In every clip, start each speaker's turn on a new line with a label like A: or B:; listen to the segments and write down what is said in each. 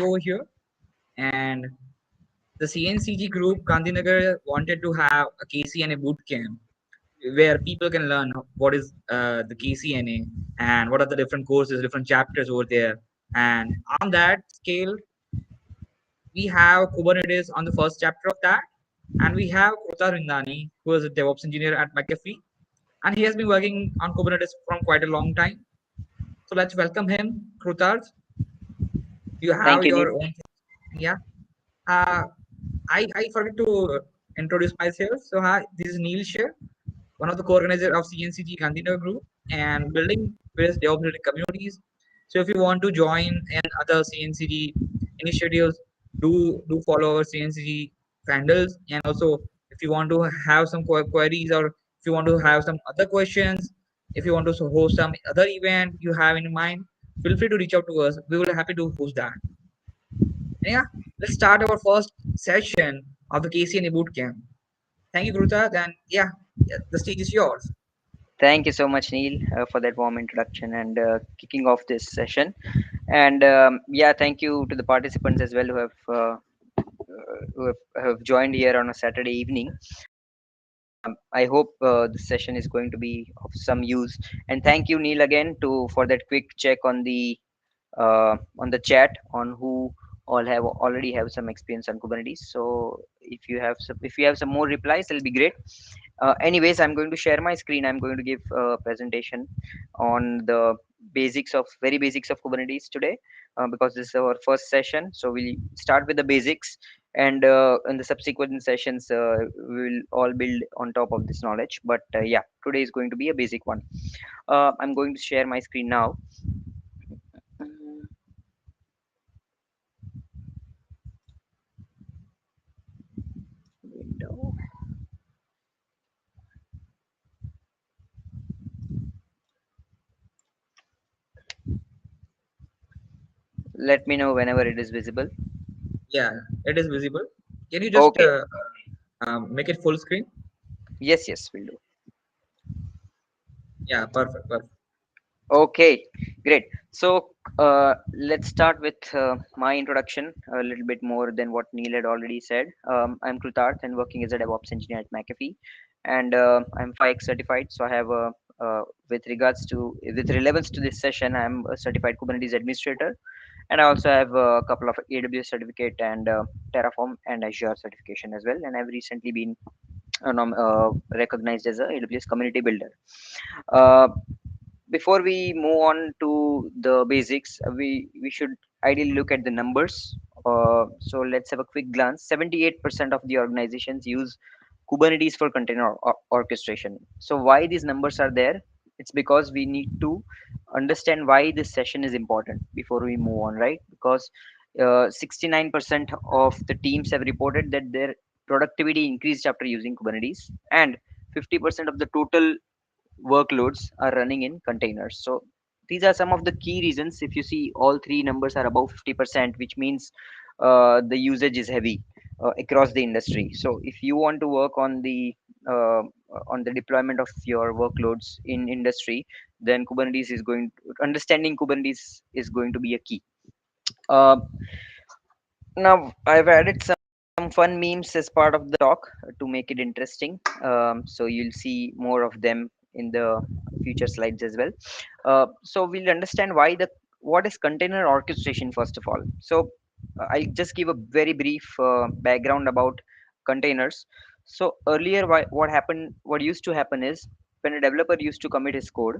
A: over here, and the CNCG group Gandhinagar wanted to have a KCNA boot camp where people can learn what is the KCNA and what are the different courses, different chapters over there. And on that scale, we have Kubernetes on the first chapter of that, and we have Kruta Rindani, who is a DevOps engineer at McAfee, and he has been working on Kubernetes from quite a long time. So let's welcome him, Krutarth. You have
B: Thank you,
A: your
B: Neil.
A: own, yeah. Uh, I forgot to introduce myself. So hi, this is Neil Share, one of the co-organizers of CNCG Gandhinagar Group and building various DevOps communities. So if you want to join in other CNCG initiatives, do follow our CNCG handles. And also, if you want to have some queries or if you want to have some other questions, if you want to host some other event you have in mind, feel free to reach out to us. We will be happy to host that. And yeah, let's start our first session of the KCNA Bootcamp. Thank you, Guruta. And yeah, the stage is yours.
B: Thank you so much, Neil, for that warm introduction and kicking off this session. And yeah, thank you to the participants as well who have joined here on a Saturday evening. I hope this session is going to be of some use. And thank you, Neil, again to for that quick check on the chat on who all have already have some experience on Kubernetes. So if you have some more replies, it'll be great. Anyways, I'm going to share my screen. I'm going to give a presentation on the very basics of Kubernetes today, because this is our first session. So we'll start with the basics, and in the subsequent sessions, we will all build on top of this knowledge. But yeah, today is going to be a basic one. I'm going to share my screen now. Mm, Window. Let me know whenever it is visible.
A: Yeah, it is visible. Can you just
B: Okay.
A: make it full screen?
B: Yes, yes, we'll do.
A: Yeah, perfect, perfect.
B: Okay, great. So let's start with my introduction a little bit more than what Neil had already said. I'm Krutarth and working as a DevOps engineer at McAfee, and I'm 5X certified. So I have with relevance to this session, I'm a certified Kubernetes administrator, and I also have a couple of AWS certificate and Terraform and Azure certification as well. And I've recently been recognized as a AWS community builder. Uh, Before we move on to the basics, we should ideally look at the numbers. So let's have a quick glance. 78% of the organizations use Kubernetes for container orchestration. So why these numbers are there? It's because we need to understand why this session is important before we move on, right? Because 69% of the teams have reported that their productivity increased after using Kubernetes, and 50% of the total workloads are running in containers. So these are some of the key reasons. If you see, all three numbers are above 50%, which means the usage is heavy across the industry. So if you want to work uh, on the deployment of your workloads in industry, then understanding Kubernetes is going to be a key. uh, Now I've added some fun memes as part of the talk to make it interesting. So you'll see more of them in the future slides as well. So we'll understand what is container orchestration first of all. So I'll just give a very brief background about containers. So earlier, what used to happen is when a developer used to commit his code,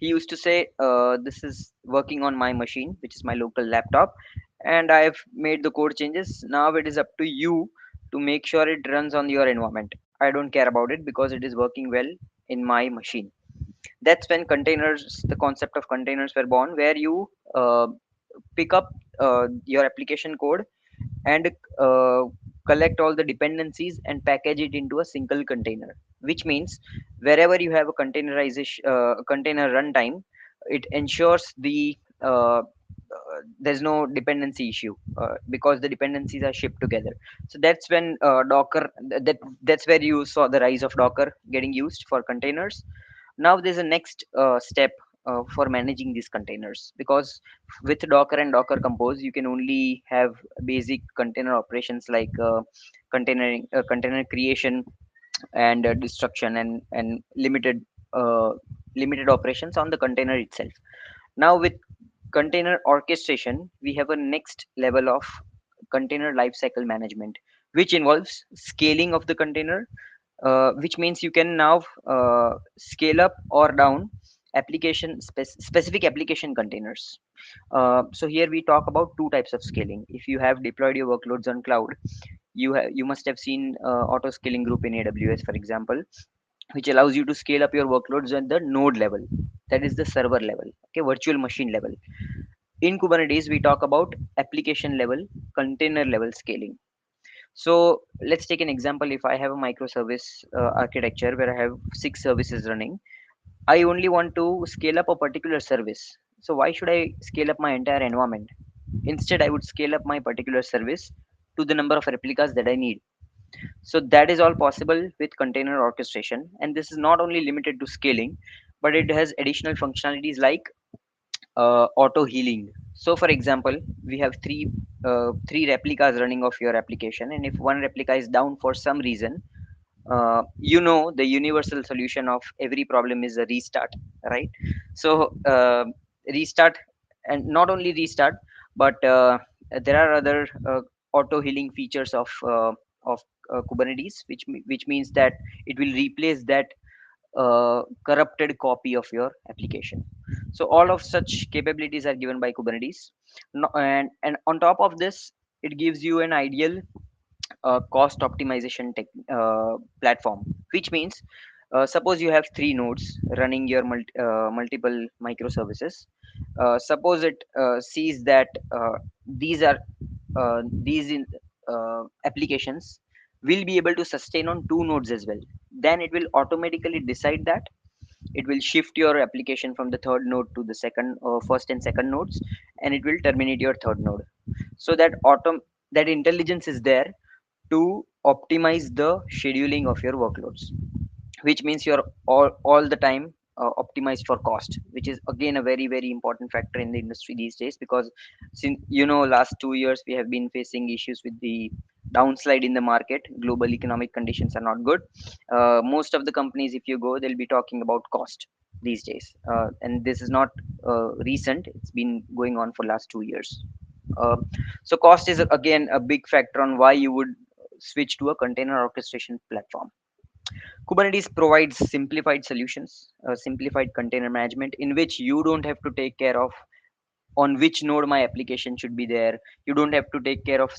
B: he used to say, this is working on my machine, which is my local laptop, and I've made the code changes. Now it is up to you to make sure it runs on your environment. I don't care about it because it is working well in my machine. That's when the concept of containers were born, where you pick up your application code and uh, collect all the dependencies and package it into a single container, which means wherever you have a container runtime, it ensures there's no dependency issue, because the dependencies are shipped together. So that's when that's where you saw the rise of Docker getting used for containers. Now there's a next step, for managing these containers, because with Docker and Docker Compose you can only have basic container operations like container creation and destruction and uh, limited operations on the container itself. Now with container orchestration, we have a next level of container lifecycle management, which involves scaling of the container, which means you can now scale up or down specific application containers. So here we talk about two types of scaling. If you have deployed your workloads on cloud, you must have seen auto scaling group in AWS, for example, which allows you to scale up your workloads at the node level, that is the server level, okay, virtual machine level. In Kubernetes we talk about application level, container level scaling. So let's take an example. If I have a microservice architecture where I have 6 services running, I only want to scale up a particular service. So why should I scale up my entire environment? Instead I would scale up my particular service to the number of replicas that I need. So that is all possible with container orchestration, and this is not only limited to scaling, but it has additional functionalities like auto healing. So for example, we have three replicas running of your application, and if one replica is down for some reason, the universal solution of every problem is a restart, right? So restart, and not only restart, but there are other auto healing features of Kubernetes, which means that it will replace that corrupted copy of your application. So all of such capabilities are given by Kubernetes. And on top of this, it gives you an ideal cost optimization platform, which means suppose you have 3 nodes running your multiple microservices. Suppose it sees that these applications will be able to sustain on 2 nodes as well, then it will automatically decide that it will shift your application from the third node to the first and second nodes, and it will terminate your third node. So that intelligence is there to optimize the scheduling of your workloads, which means you're all the time optimized for cost, which is again a very very important factor in the industry these days, because since last 2 years we have been facing issues with the downslide in the market. Global economic conditions are not good. Most of the companies, if you go, they'll be talking about cost these days, and this is not recent, it's been going on for last 2 years. uh, so cost is again a big factor on why you would switch to a container orchestration platform. Kubernetes provides simplified solutions, simplified container management, in which you don't have to take care of on which node my application should be there. You don't have to take care of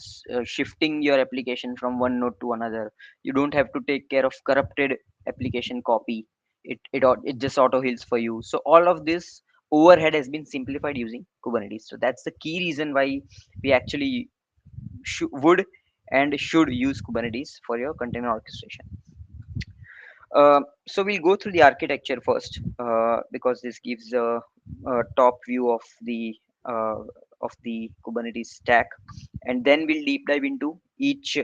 B: shifting your application from one node to another. You don't have to take care of corrupted application copy. It just auto heals for you. So all of this overhead has been simplified using Kubernetes. So that's the key reason why we actually would and should use Kubernetes for your container orchestration. So we'll go through the architecture first, because this gives a top view uh, of the Kubernetes stack, and then we'll deep dive into each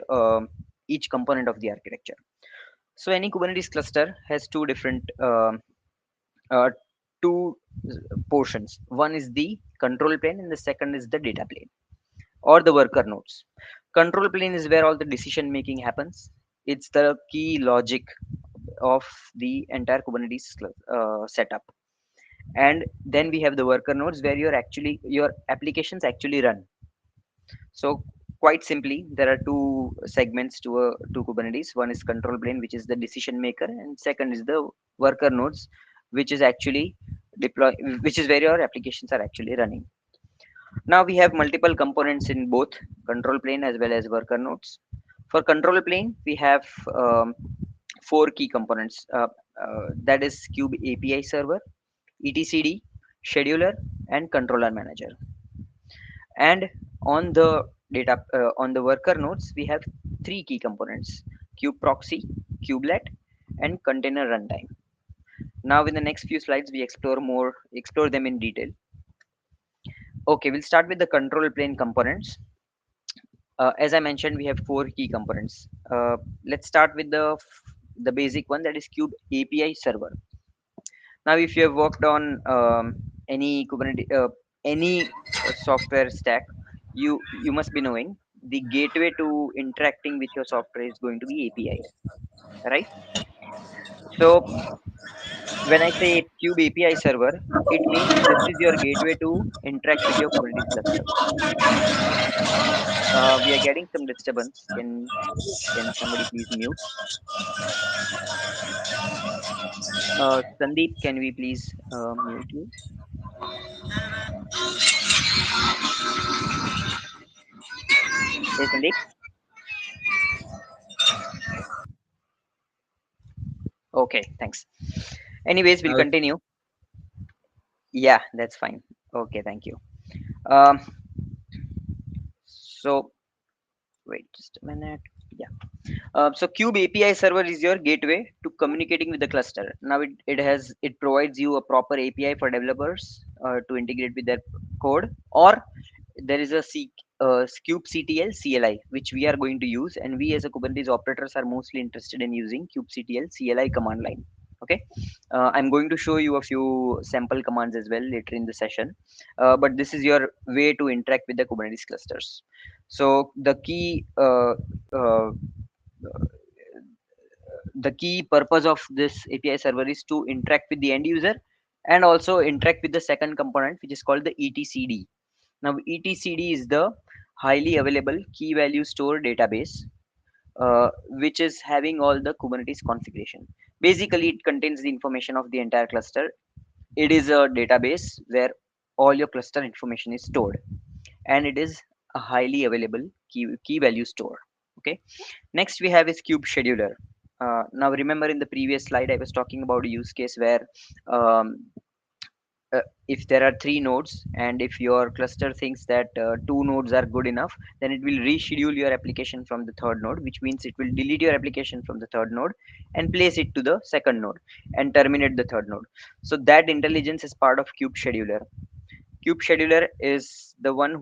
B: component of the architecture. So any Kubernetes cluster has two different uh, two portions. One is the control plane, and the second is the data plane or the worker nodes. Control plane is where all the decision making happens. It's the key logic of the entire Kubernetes setup. And then we have the worker nodes where your applications actually run. So quite simply, there are two segments to Kubernetes. One is control plane, which is the decision maker, and second is the worker nodes, which is actually deploy, which is where your applications are actually running. Now we have multiple components in both control plane as well as worker nodes. For control plane, we have 4 key components. That is Kube API server, etcd, scheduler, and controller manager. And on the worker nodes, we have 3 key components: kube proxy, kubelet, and container runtime. Now in the next few slides we explore them in detail. Okay, we'll start with the control plane components. As I mentioned, we have 4 key components. Let's start with the basic one, that is Kube API server. Now, if you have worked on any Kubernetes, any software stack, you must be knowing the gateway to interacting with your software is going to be API, right? So when I say Kube API server, it means this is your gateway to interact with your Kubernetes cluster. We are getting some disturbance. Can somebody please mute? Sandeep, can we please mute you? Hey, Sandeep. Okay, thanks. Anyways, we'll
A: Now,
B: continue. Yeah, that's fine. Okay, thank you. Um, so wait just a minute. Yeah. So Kube API server is your gateway to communicating with the cluster. Now it provides you a proper API for developers to integrate with their code, or there is a kubectl CLI which we are going to use, and we as a Kubernetes operators are mostly interested in using kubectl CLI command line. Okay, I'm going to show you a few sample commands as well later in the session, but this is your way to interact with the Kubernetes clusters. So the key purpose of this API server is to interact with the end user and also interact with the second component, which is called the etcd. Now, etcd is the highly available key value store database, which is having all the Kubernetes configuration. Basically, it contains the information of the entire cluster. It is a database where all your cluster information is stored, and it is a highly available key value store. Okay. Next, we have is Kube Scheduler. Now, remember in the previous slide, I was talking about a use case where um, if there are three nodes, and if your cluster thinks that two nodes are good enough, then it will reschedule your application from the third node, which means it will delete your application from the third node and place it to the second node and terminate the third node. So that intelligence is part of Kube Scheduler. Kube Scheduler is the one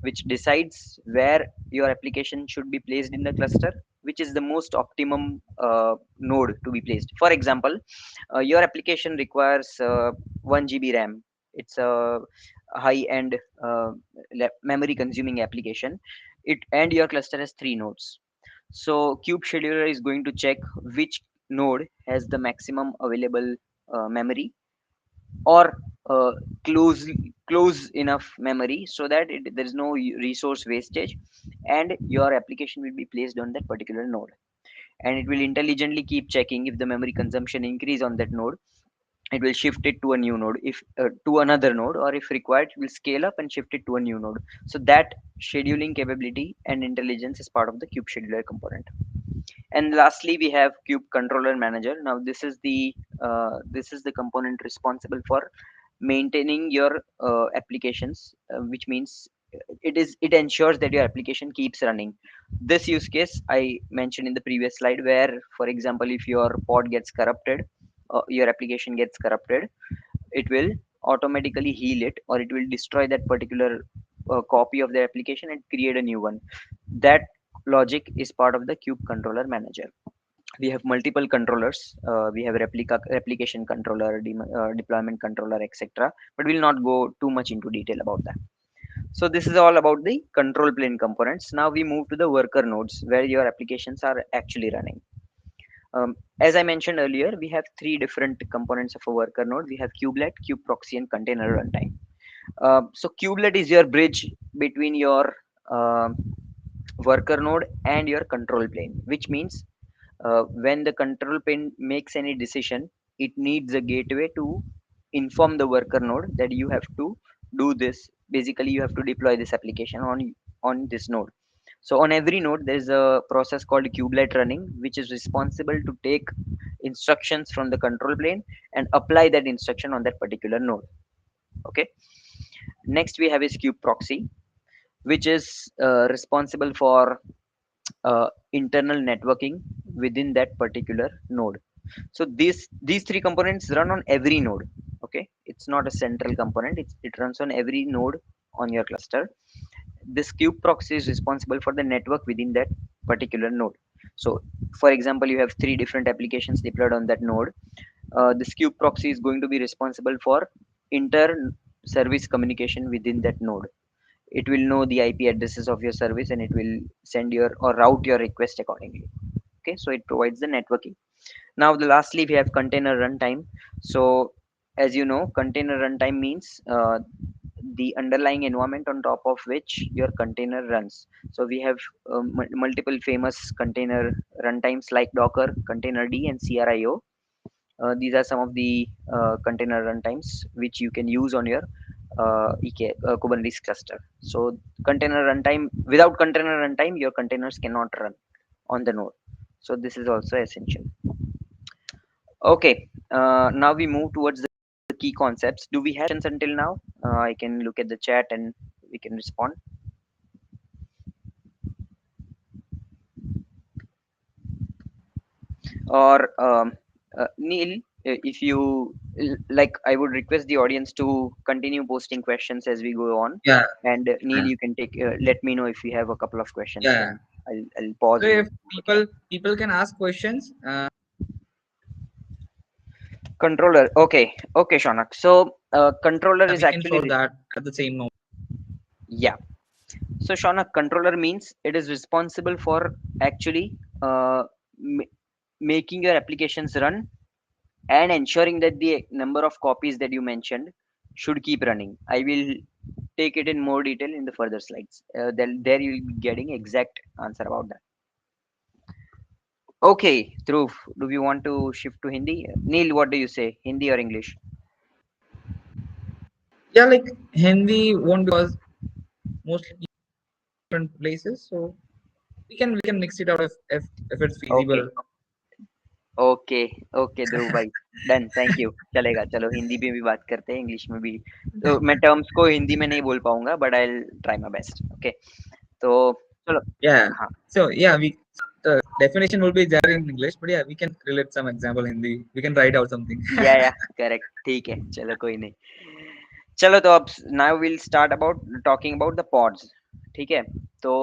B: which decides where your application should be placed in the cluster, which is the most optimum node to be placed. For example, your application requires 1 GB RAM. It's a high-end memory consuming application. It and your cluster has three nodes. So Kube Scheduler is going to check which node has the maximum available memory, or uh, close close enough memory so that there is no resource wastage, and your application will be placed on that particular node, and it will intelligently keep checking. If the memory consumption increase on that node, it will shift it to a new node, if to another node, or if required, it will scale up and shift it to a new node. So that scheduling capability and intelligence is part of the Kube Scheduler component. And lastly, we have Kube Controller Manager. Now, this is the component responsible for maintaining your applications, which means it ensures that your application keeps running. This use case I mentioned in the previous slide, where, for example, if your pod gets corrupted, your application gets corrupted, it will automatically heal it, or it will destroy that particular copy of the application and create a new one. That logic is part of the Kube Controller Manager. We have multiple controllers. We have replication controller, deployment controller, etc., but we'll not go too much into detail about that. So this is all about the control plane components. Now we move to the worker nodes, where your applications are actually running. As I mentioned earlier, we have three different components of a worker node. We have kubelet, kube proxy, and container runtime. So kubelet is your bridge between your um worker node and your control plane, which means when the control plane makes any decision, it needs a gateway to inform the worker node that you have to do this. Basically, you have to deploy this application on this node. So on every node, there is a process called kubelet running, which is responsible to take instructions from the control plane and apply that instruction on that particular node. Okay. Next, we have is kube proxy, which is responsible for internal networking within that particular node. So these three components run on every node. Okay, it's not a central component. It runs on every node on your cluster. This kube proxy is responsible for the network within that particular node. So, for example, you have three different applications deployed on that node. this kube proxy is going to be responsible for inter service communication within that node. It will know the IP addresses of your service and it will send your or route your request accordingly. Okay, so it provides the networking. Now, the lastly, we have container runtime. So, as you know, container runtime means the underlying environment on top of which your container runs. So, we have multiple famous container runtimes like Docker, Containerd, and CRIO. These are some of the container runtimes which you can use on your Kubernetes cluster. So, container runtime, without container runtime, your containers cannot run on the node. So, this is also essential. Okay, now we move towards the key concepts. Do we have questions until now? I can look at the chat and we can respond. Or Neil, if you like, I would request the audience to continue posting questions as we go on.
A: Yeah,
B: And Neil, you can take. Let me know if you have a couple of questions.
A: yeah.
B: Then I'll pause
A: So
B: and
A: if
B: move to chat.
A: people can ask questions,
B: Controller. Okay, okay, Shaunak. So controller
A: yeah,
B: is
A: we can
B: actually
A: solve that at the same moment.
B: yeah. So Shaunak, controller means it is responsible for actually making your applications run and ensuring that the number of copies that you mentioned should keep running. I will take it in more detail in the further slides. Then there you'll be getting exact answer about that. Okay, Dhruv, do we want to shift to Hindi? Neil, what do you say? Hindi or English?
A: Yeah, like Hindi won't because mostly different places, so we can mix it out if it's
B: Okay,
A: feasible.
B: Okay okay Dhruv भाई done thank you चलेगा चलो हिंदी में भी बात करते हैं English में भी तो मैं टर्म्स को हिंदी में नहीं बोल पाऊंगा but I try my best okay तो चलो
A: Yeah.
B: हाँ
A: So yeah, the definition will be there in English, but yeah, we can relate some example in Hindi. We can write out something.
B: या correct ठीक है चलो कोई नहीं चलो तो अब now will start about talking about the pods ठीक है तो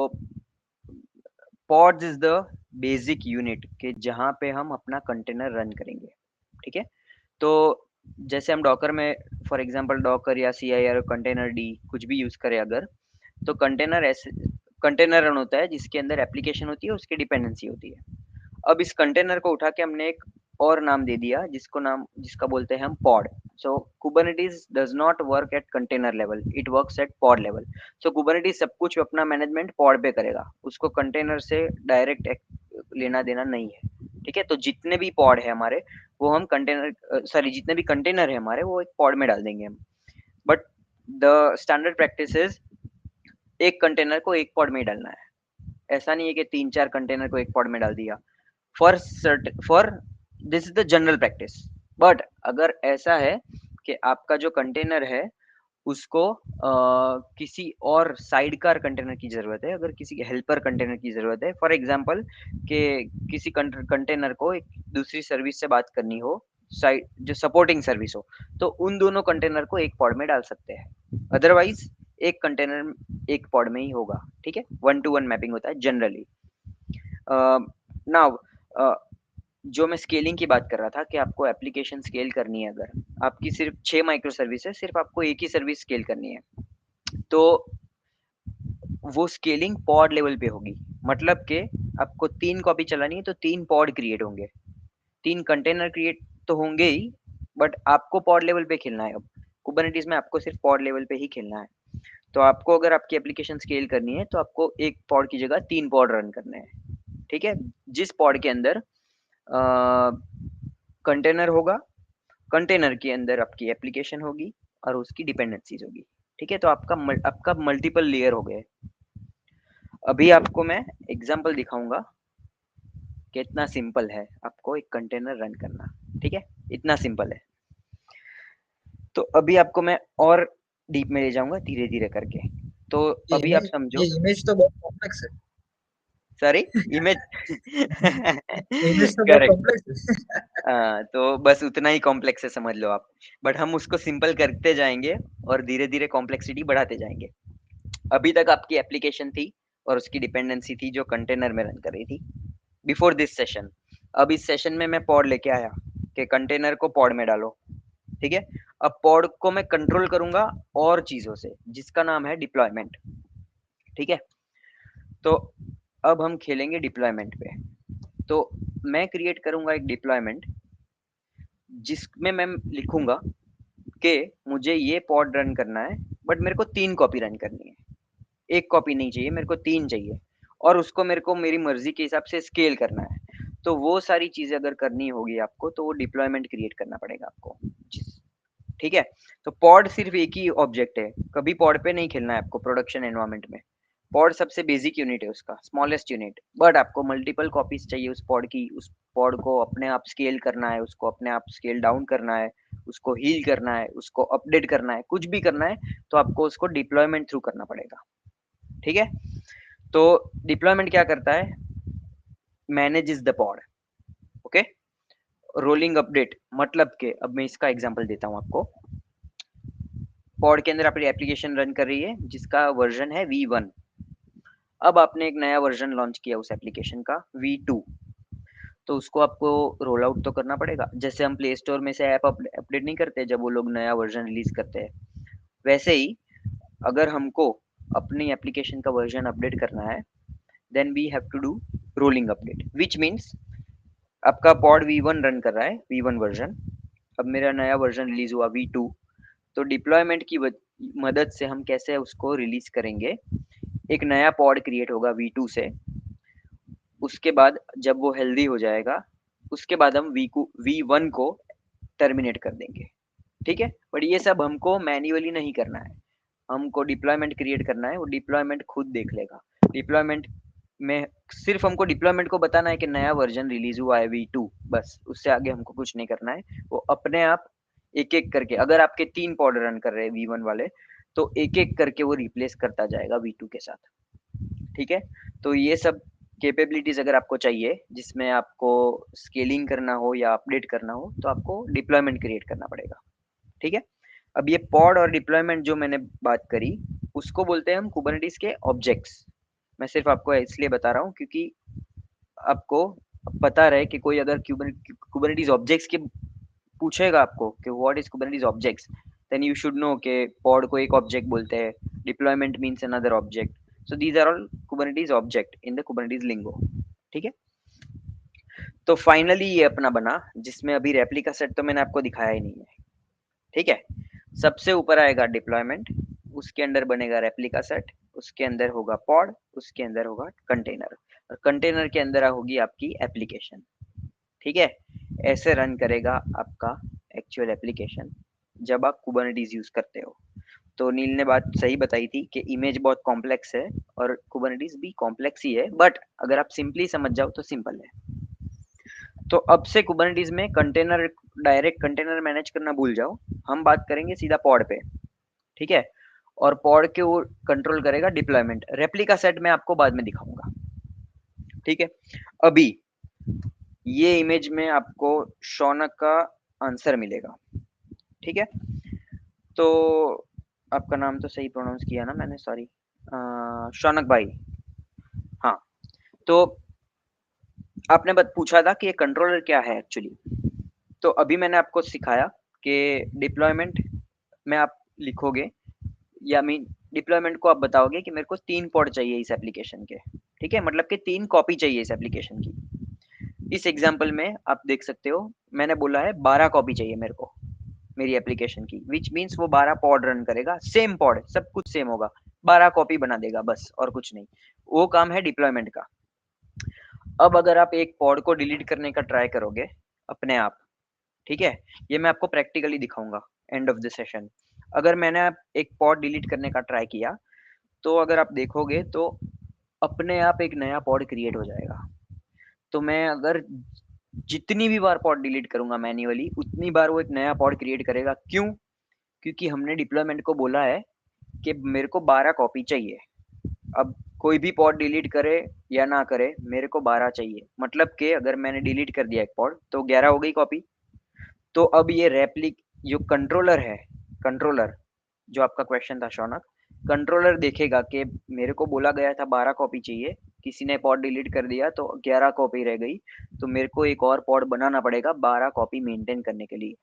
B: pods is the basic unit के जहाँ पे हम अपना कंटेनर रन करेंगे ठीक है तो जैसे हम डॉकर में फॉर एग्जांपल डॉकर या सी आई आर कंटेनर डी कुछ भी यूज करें अगर तो कंटेनर ऐसे कंटेनर रन होता है जिसके अंदर एप्लीकेशन होती है उसकी डिपेंडेंसी होती है अब इस कंटेनर को उठा के हमने एक और नाम दे दिया जिसका बोलते हैं हम pod so Kubernetes does not work at container level it works at pod level so Kubernetes सब कुछ अपना मैनेजमेंट पॉड पे करेगा उसको कंटेनर से डायरेक्ट लेना देना नहीं है ठीक है तो जितने भी पॉड है हमारे वो हम कंटेनर सॉरी जितने भी कंटेनर है हमारे वो एक पॉड में डाल देंगे हम but the standard practice is एक कंटेनर को एक पॉड में ही डालना है ऐसा नहीं है कि 3-4 कंटेनर को एक पॉड में डाल दिया for this is the general practice but अगर ऐसा है कि आपका जो कंटेनर है उसको किसी और साइड कार कंटेनर की जरूरत है अगर किसी हेल्पर कंटेनर की जरूरत है फॉर एग्जांपल कि किसी कंटेनर को एक दूसरी सर्विस से बात करनी हो साइड जो सपोर्टिंग सर्विस हो तो उन दोनों कंटेनर को एक पॉड में डाल सकते हैं अदरवाइज एक कंटेनर एक पॉड में ही होगा ठीक है 1-to-1 मैपिंग होता है जनरली नाउ जो मैं स्केलिंग की बात कर रहा था कि आपको एप्लीकेशन स्केल करनी है अगर आपकी सिर्फ 6 माइक्रो सर्विस है सिर्फ आपको एक ही सर्विस स्केल करनी है तो वो स्केलिंग पॉड लेवल पे होगी मतलब कि आपको 3 कॉपी चलानी है तो 3 पॉड क्रिएट होंगे 3 कंटेनर क्रिएट तो होंगे ही बट आपको पॉड लेवल पे खेलना है अब कुबरनेटिस में आपको सिर्फ पॉड लेवल पे ही खेलना है तो आपको अगर आपकी एप्लीकेशन स्केल करनी है तो आपको एक पॉड की जगह 3 पॉड रन करने हैं ठीक है जिस पॉड के अंदर कंटेनर होगा कंटेनर के अंदर आपकी एप्लीकेशन होगी और उसकी डिपेंडेंसीज होगी ठीक है तो आपका मल्टीपल लेयर हो गए अभी आपको मैं एग्जांपल दिखाऊंगा कि इतना सिंपल है आपको एक कंटेनर रन करना ठीक है इतना सिंपल है तो अभी आपको मैं और डीप में ले जाऊंगा धीरे धीरे करके तो
A: ये
B: अभी आप
A: इमेज
B: समझो
A: ये इमेज तो बहुत कॉम्प्लेक्स है।
B: सॉरी इमेज
A: इमेज तो बहुत
B: करेक्ट
A: कॉम्प्लेक्स है।
B: तो बस उतना ही कॉम्प्लेक्स है समझ लो आप बट हम उसको सिंपल करते जाएंगे और धीरे धीरे कॉम्प्लेक्सिटी बढ़ाते जाएंगे अभी तक आपकी एप्लीकेशन थी और उसकी डिपेंडेंसी थी जो कंटेनर में रन कर रही थी बिफोर दिस सेशन अब इस सेशन में मैं पॉड लेके आया कि कंटेनर को पॉड में डालो, ठीक है। अब पॉड को मैं कंट्रोल करूंगा और चीजों से, जिसका नाम है डिप्लॉयमेंट, ठीक है। तो अब हम खेलेंगे डिप्लॉयमेंट पे। तो मैं क्रिएट करूंगा एक डिप्लॉयमेंट जिसमें मैं लिखूंगा कि मुझे ये पॉड रन करना है, बट मेरे को 3 कॉपी रन करनी है। 1 कॉपी नहीं चाहिए, मेरे को 3 चाहिए, और उसको मेरे को मेरी मर्जी के हिसाब से स्केल करना है। तो वो सारी चीजें अगर करनी होगी आपको, तो वो डिप्लॉयमेंट क्रिएट करना पड़ेगा आपको, ठीक है। तो पॉड सिर्फ एक ही ऑब्जेक्ट है, कभी पॉड पे नहीं खेलना है आपको प्रोडक्शन एनवायरनमेंट में। पॉड सबसे बेसिक यूनिट है, उसका स्मॉलेस्ट यूनिट, बट आपको मल्टीपल कॉपीज चाहिए उस पॉड की। उस पॉड को अपने आप स्केल करना है, उसको अपने आप स्केल डाउन करना है, उसको हील करना है, उसको अपडेट करना है, कुछ भी करना है, तो आपको उसको डिप्लॉयमेंट थ्रू करना पड़ेगा, ठीक है। तो डिप्लॉयमेंट क्या करता है, manages the pod, okay. Rolling update मतलब के, अब मैं इसका एग्जांपल देता हूं आपको। पॉड के अंदर अपनी एप्लीकेशन रन कर रही है जिसका वर्जन है V1। अब आपने एक नया वर्जन लॉन्च किया उस एप्लीकेशन का V2, तो उसको आपको रोल आउट तो करना पड़ेगा। जैसे हम प्ले स्टोर में से ऐप अपडेट नहीं करते जब वो लोग नया वर्जन रिलीज करते हैं, वैसे ही अगर हमको अपनी एप्लीकेशन का वर्जन अपडेट करना है, then we have to do rolling update, which means आपका पॉड V1 रन कर रहा है, V1 वर्जन। अब मेरा नया वर्जन रिलीज हुआ V2, तो डिप्लॉयमेंट की मदद से हम कैसे उसको रिलीज करेंगे। एक नया पॉड क्रिएट होगा V2 से, उसके बाद जब वो हेल्दी हो जाएगा, उसके बाद हम V1 को टर्मिनेट कर देंगे, ठीक है। बट ये सब हमको मैन्युअली नहीं करना है, हमको डिप्लॉयमेंट क्रिएट करना है, वो डिप्लॉयमेंट खुद देख लेगा। डिप्लॉयमेंट में सिर्फ हमको डिप्लॉयमेंट को बताना है कि नया वर्जन रिलीज हुआ है V2, बस उससे आगे हमको कुछ नहीं करना है। वो अपने आप एक एक करके, अगर आपके 3 पॉड रन कर रहे हैं V1 वाले, तो एक एक करके वो रिप्लेस करता जाएगा V2 के साथ, ठीक है। तो ये सब कैपेबिलिटीज अगर आपको चाहिए जिसमें आपको स्केलिंग करना हो या अपडेट करना हो, तो आपको डिप्लॉयमेंट क्रिएट करना पड़ेगा, ठीक है। अब ये पॉड और डिप्लॉयमेंट जो मैंने बात करी, उसको बोलते हैं हम कुबरनेटिस के ऑब्जेक्ट्स। मैं सिर्फ आपको इसलिए बता रहा हूँ क्योंकि आपको पता रहे कि कोई अगर कुबरनेटिस ऑब्जेक्ट्स के पूछेगा आपको कि what is Kubernetes objects, then you should know कि पॉड को एक ऑब्जेक्ट बोलते हैं, deployment means another object. So these are all Kubernetes object in the Kubernetes lingo, ठीक है। तो फाइनली ये अपना बना, जिसमें अभी रेप्लिका सेट तो मैंने आपको दिखाया ही नहीं है, ठीक है। सबसे ऊपर आएगा डिप्लॉयमेंट, उसके अंदर बनेगा रेप्लिका सेट, उसके अंदर होगा पॉड, उसके अंदर होगा कंटेनर, और कंटेनर के अंदर होगी आपकी एप्लीकेशन, ठीक है। ऐसे रन करेगा आपका एक्चुअल एप्लीकेशन जब आप कुबरनेटिस यूज करते हो। तो नील ने बात सही बताई थी कि इमेज बहुत कॉम्प्लेक्स है और कुबरनेटिस भी कॉम्प्लेक्स ही है, बट अगर आप सिंपली समझ जाओ तो सिंपल है। तो अब से कुबरनेटिस में कंटेनर, डायरेक्ट कंटेनर मैनेज करना भूल जाओ, हम बात करेंगे सीधा पॉड पे, ठीक है। और पॉड के वो कंट्रोल करेगा डिप्लॉयमेंट। रेप्लिका सेट में आपको बाद में दिखाऊंगा, ठीक है। अभी ये इमेज में आपको शौनक का आंसर मिलेगा, ठीक है। तो आपका नाम तो सही प्रोनाउंस किया ना मैंने, सॉरी, शौनक भाई। हाँ, तो आपने पूछा था कि ये कंट्रोलर क्या है एक्चुअली। तो अभी मैंने आपको सिखाया कि डिप्लॉयमेंट में आप लिखोगे, या मीन डिप्लॉयमेंट को आप बताओगे कि मेरे को 3 पॉड चाहिए इस एप्लीकेशन के, ठीक है, मतलब कि 3 कॉपी चाहिए इस एप्लीकेशन की। इस एग्जांपल में आप देख सकते हो, मैंने बोला है 12 कॉपी चाहिए मेरे को मेरी एप्लीकेशन की, विच मीन्स वो 12 पॉड रन करेगा, सेम पॉड, सब कुछ सेम होगा, 12 कॉपी बना देगा बस, और कुछ नहीं। वो काम है डिप्लॉयमेंट का। अब अगर आप एक पॉड को डिलीट करने का ट्राई करोगे अपने आप, ठीक है, ये मैं आपको प्रैक्टिकली दिखाऊंगा एंड ऑफ द सेशन। अगर मैंने एक पॉड डिलीट करने का ट्राई किया, तो अगर आप देखोगे तो अपने आप एक नया पॉड क्रिएट हो जाएगा। तो मैं अगर जितनी भी बार पॉड डिलीट करूंगा मैन्युअली, उतनी बार वो एक नया पॉड क्रिएट करेगा। क्यों? क्योंकि हमने डिप्लॉयमेंट को बोला है कि मेरे को 12 कॉपी चाहिए। अब कोई भी पॉड डिलीट करे या ना करे, मेरे को 12 चाहिए, मतलब कि अगर मैंने डिलीट कर दिया एक पॉड तो 11 हो गई कॉपी। तो अब ये रेप्लिक जो कंट्रोलर है, कंट्रोलर जो आपका क्वेश्चन था शौनक, कंट्रोलर देखेगा कि मेरे को बोला गया था 12 कॉपी चाहिए, किसी ने पॉड डिलीट कर दिया तो 11 कॉपी रह गई, तो मेरे को एक और पॉड बनाना पड़ेगा 12 कॉपी मेंटेन करने के लिए।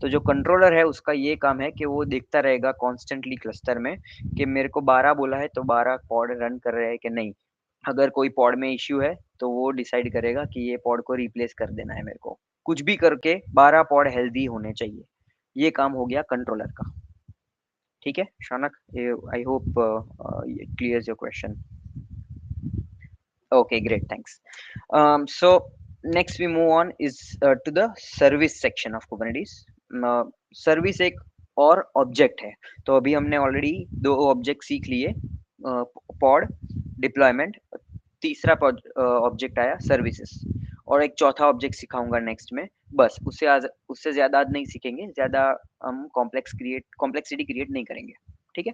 B: तो जो कंट्रोलर है उसका ये काम है कि वो देखता रहेगा कॉन्स्टेंटली क्लस्टर में कि मेरे को 12 बोला है तो 12 पॉड रन कर रहे हैं कि नहीं। अगर कोई पॉड में इश्यू है तो वो डिसाइड करेगा कि ये पॉड को रिप्लेस कर देना है मेरे को। कुछ भी करके 12 पॉड हेल्दी होने चाहिए। ये काम हो गया कंट्रोलर का। ठीक है Shaunak, I hope clears your question. Okay, great, thanks. So next we move on is to the service section of Kubernetes. Service एक और ऑब्जेक्ट है। तो अभी हमने ऑलरेडी 2 ऑब्जेक्ट सीख लिए, पॉड, डिप्लॉयमेंट, तीसरा ऑब्जेक्ट आया सर्विसेज, और एक चौथा ऑब्जेक्ट सिखाऊंगा नेक्स्ट में। बस उससे ज्यादा आज नहीं सीखेंगे, ज्यादा हम कॉम्प्लेक्सिटी क्रिएट नहीं करेंगे। ठीक है,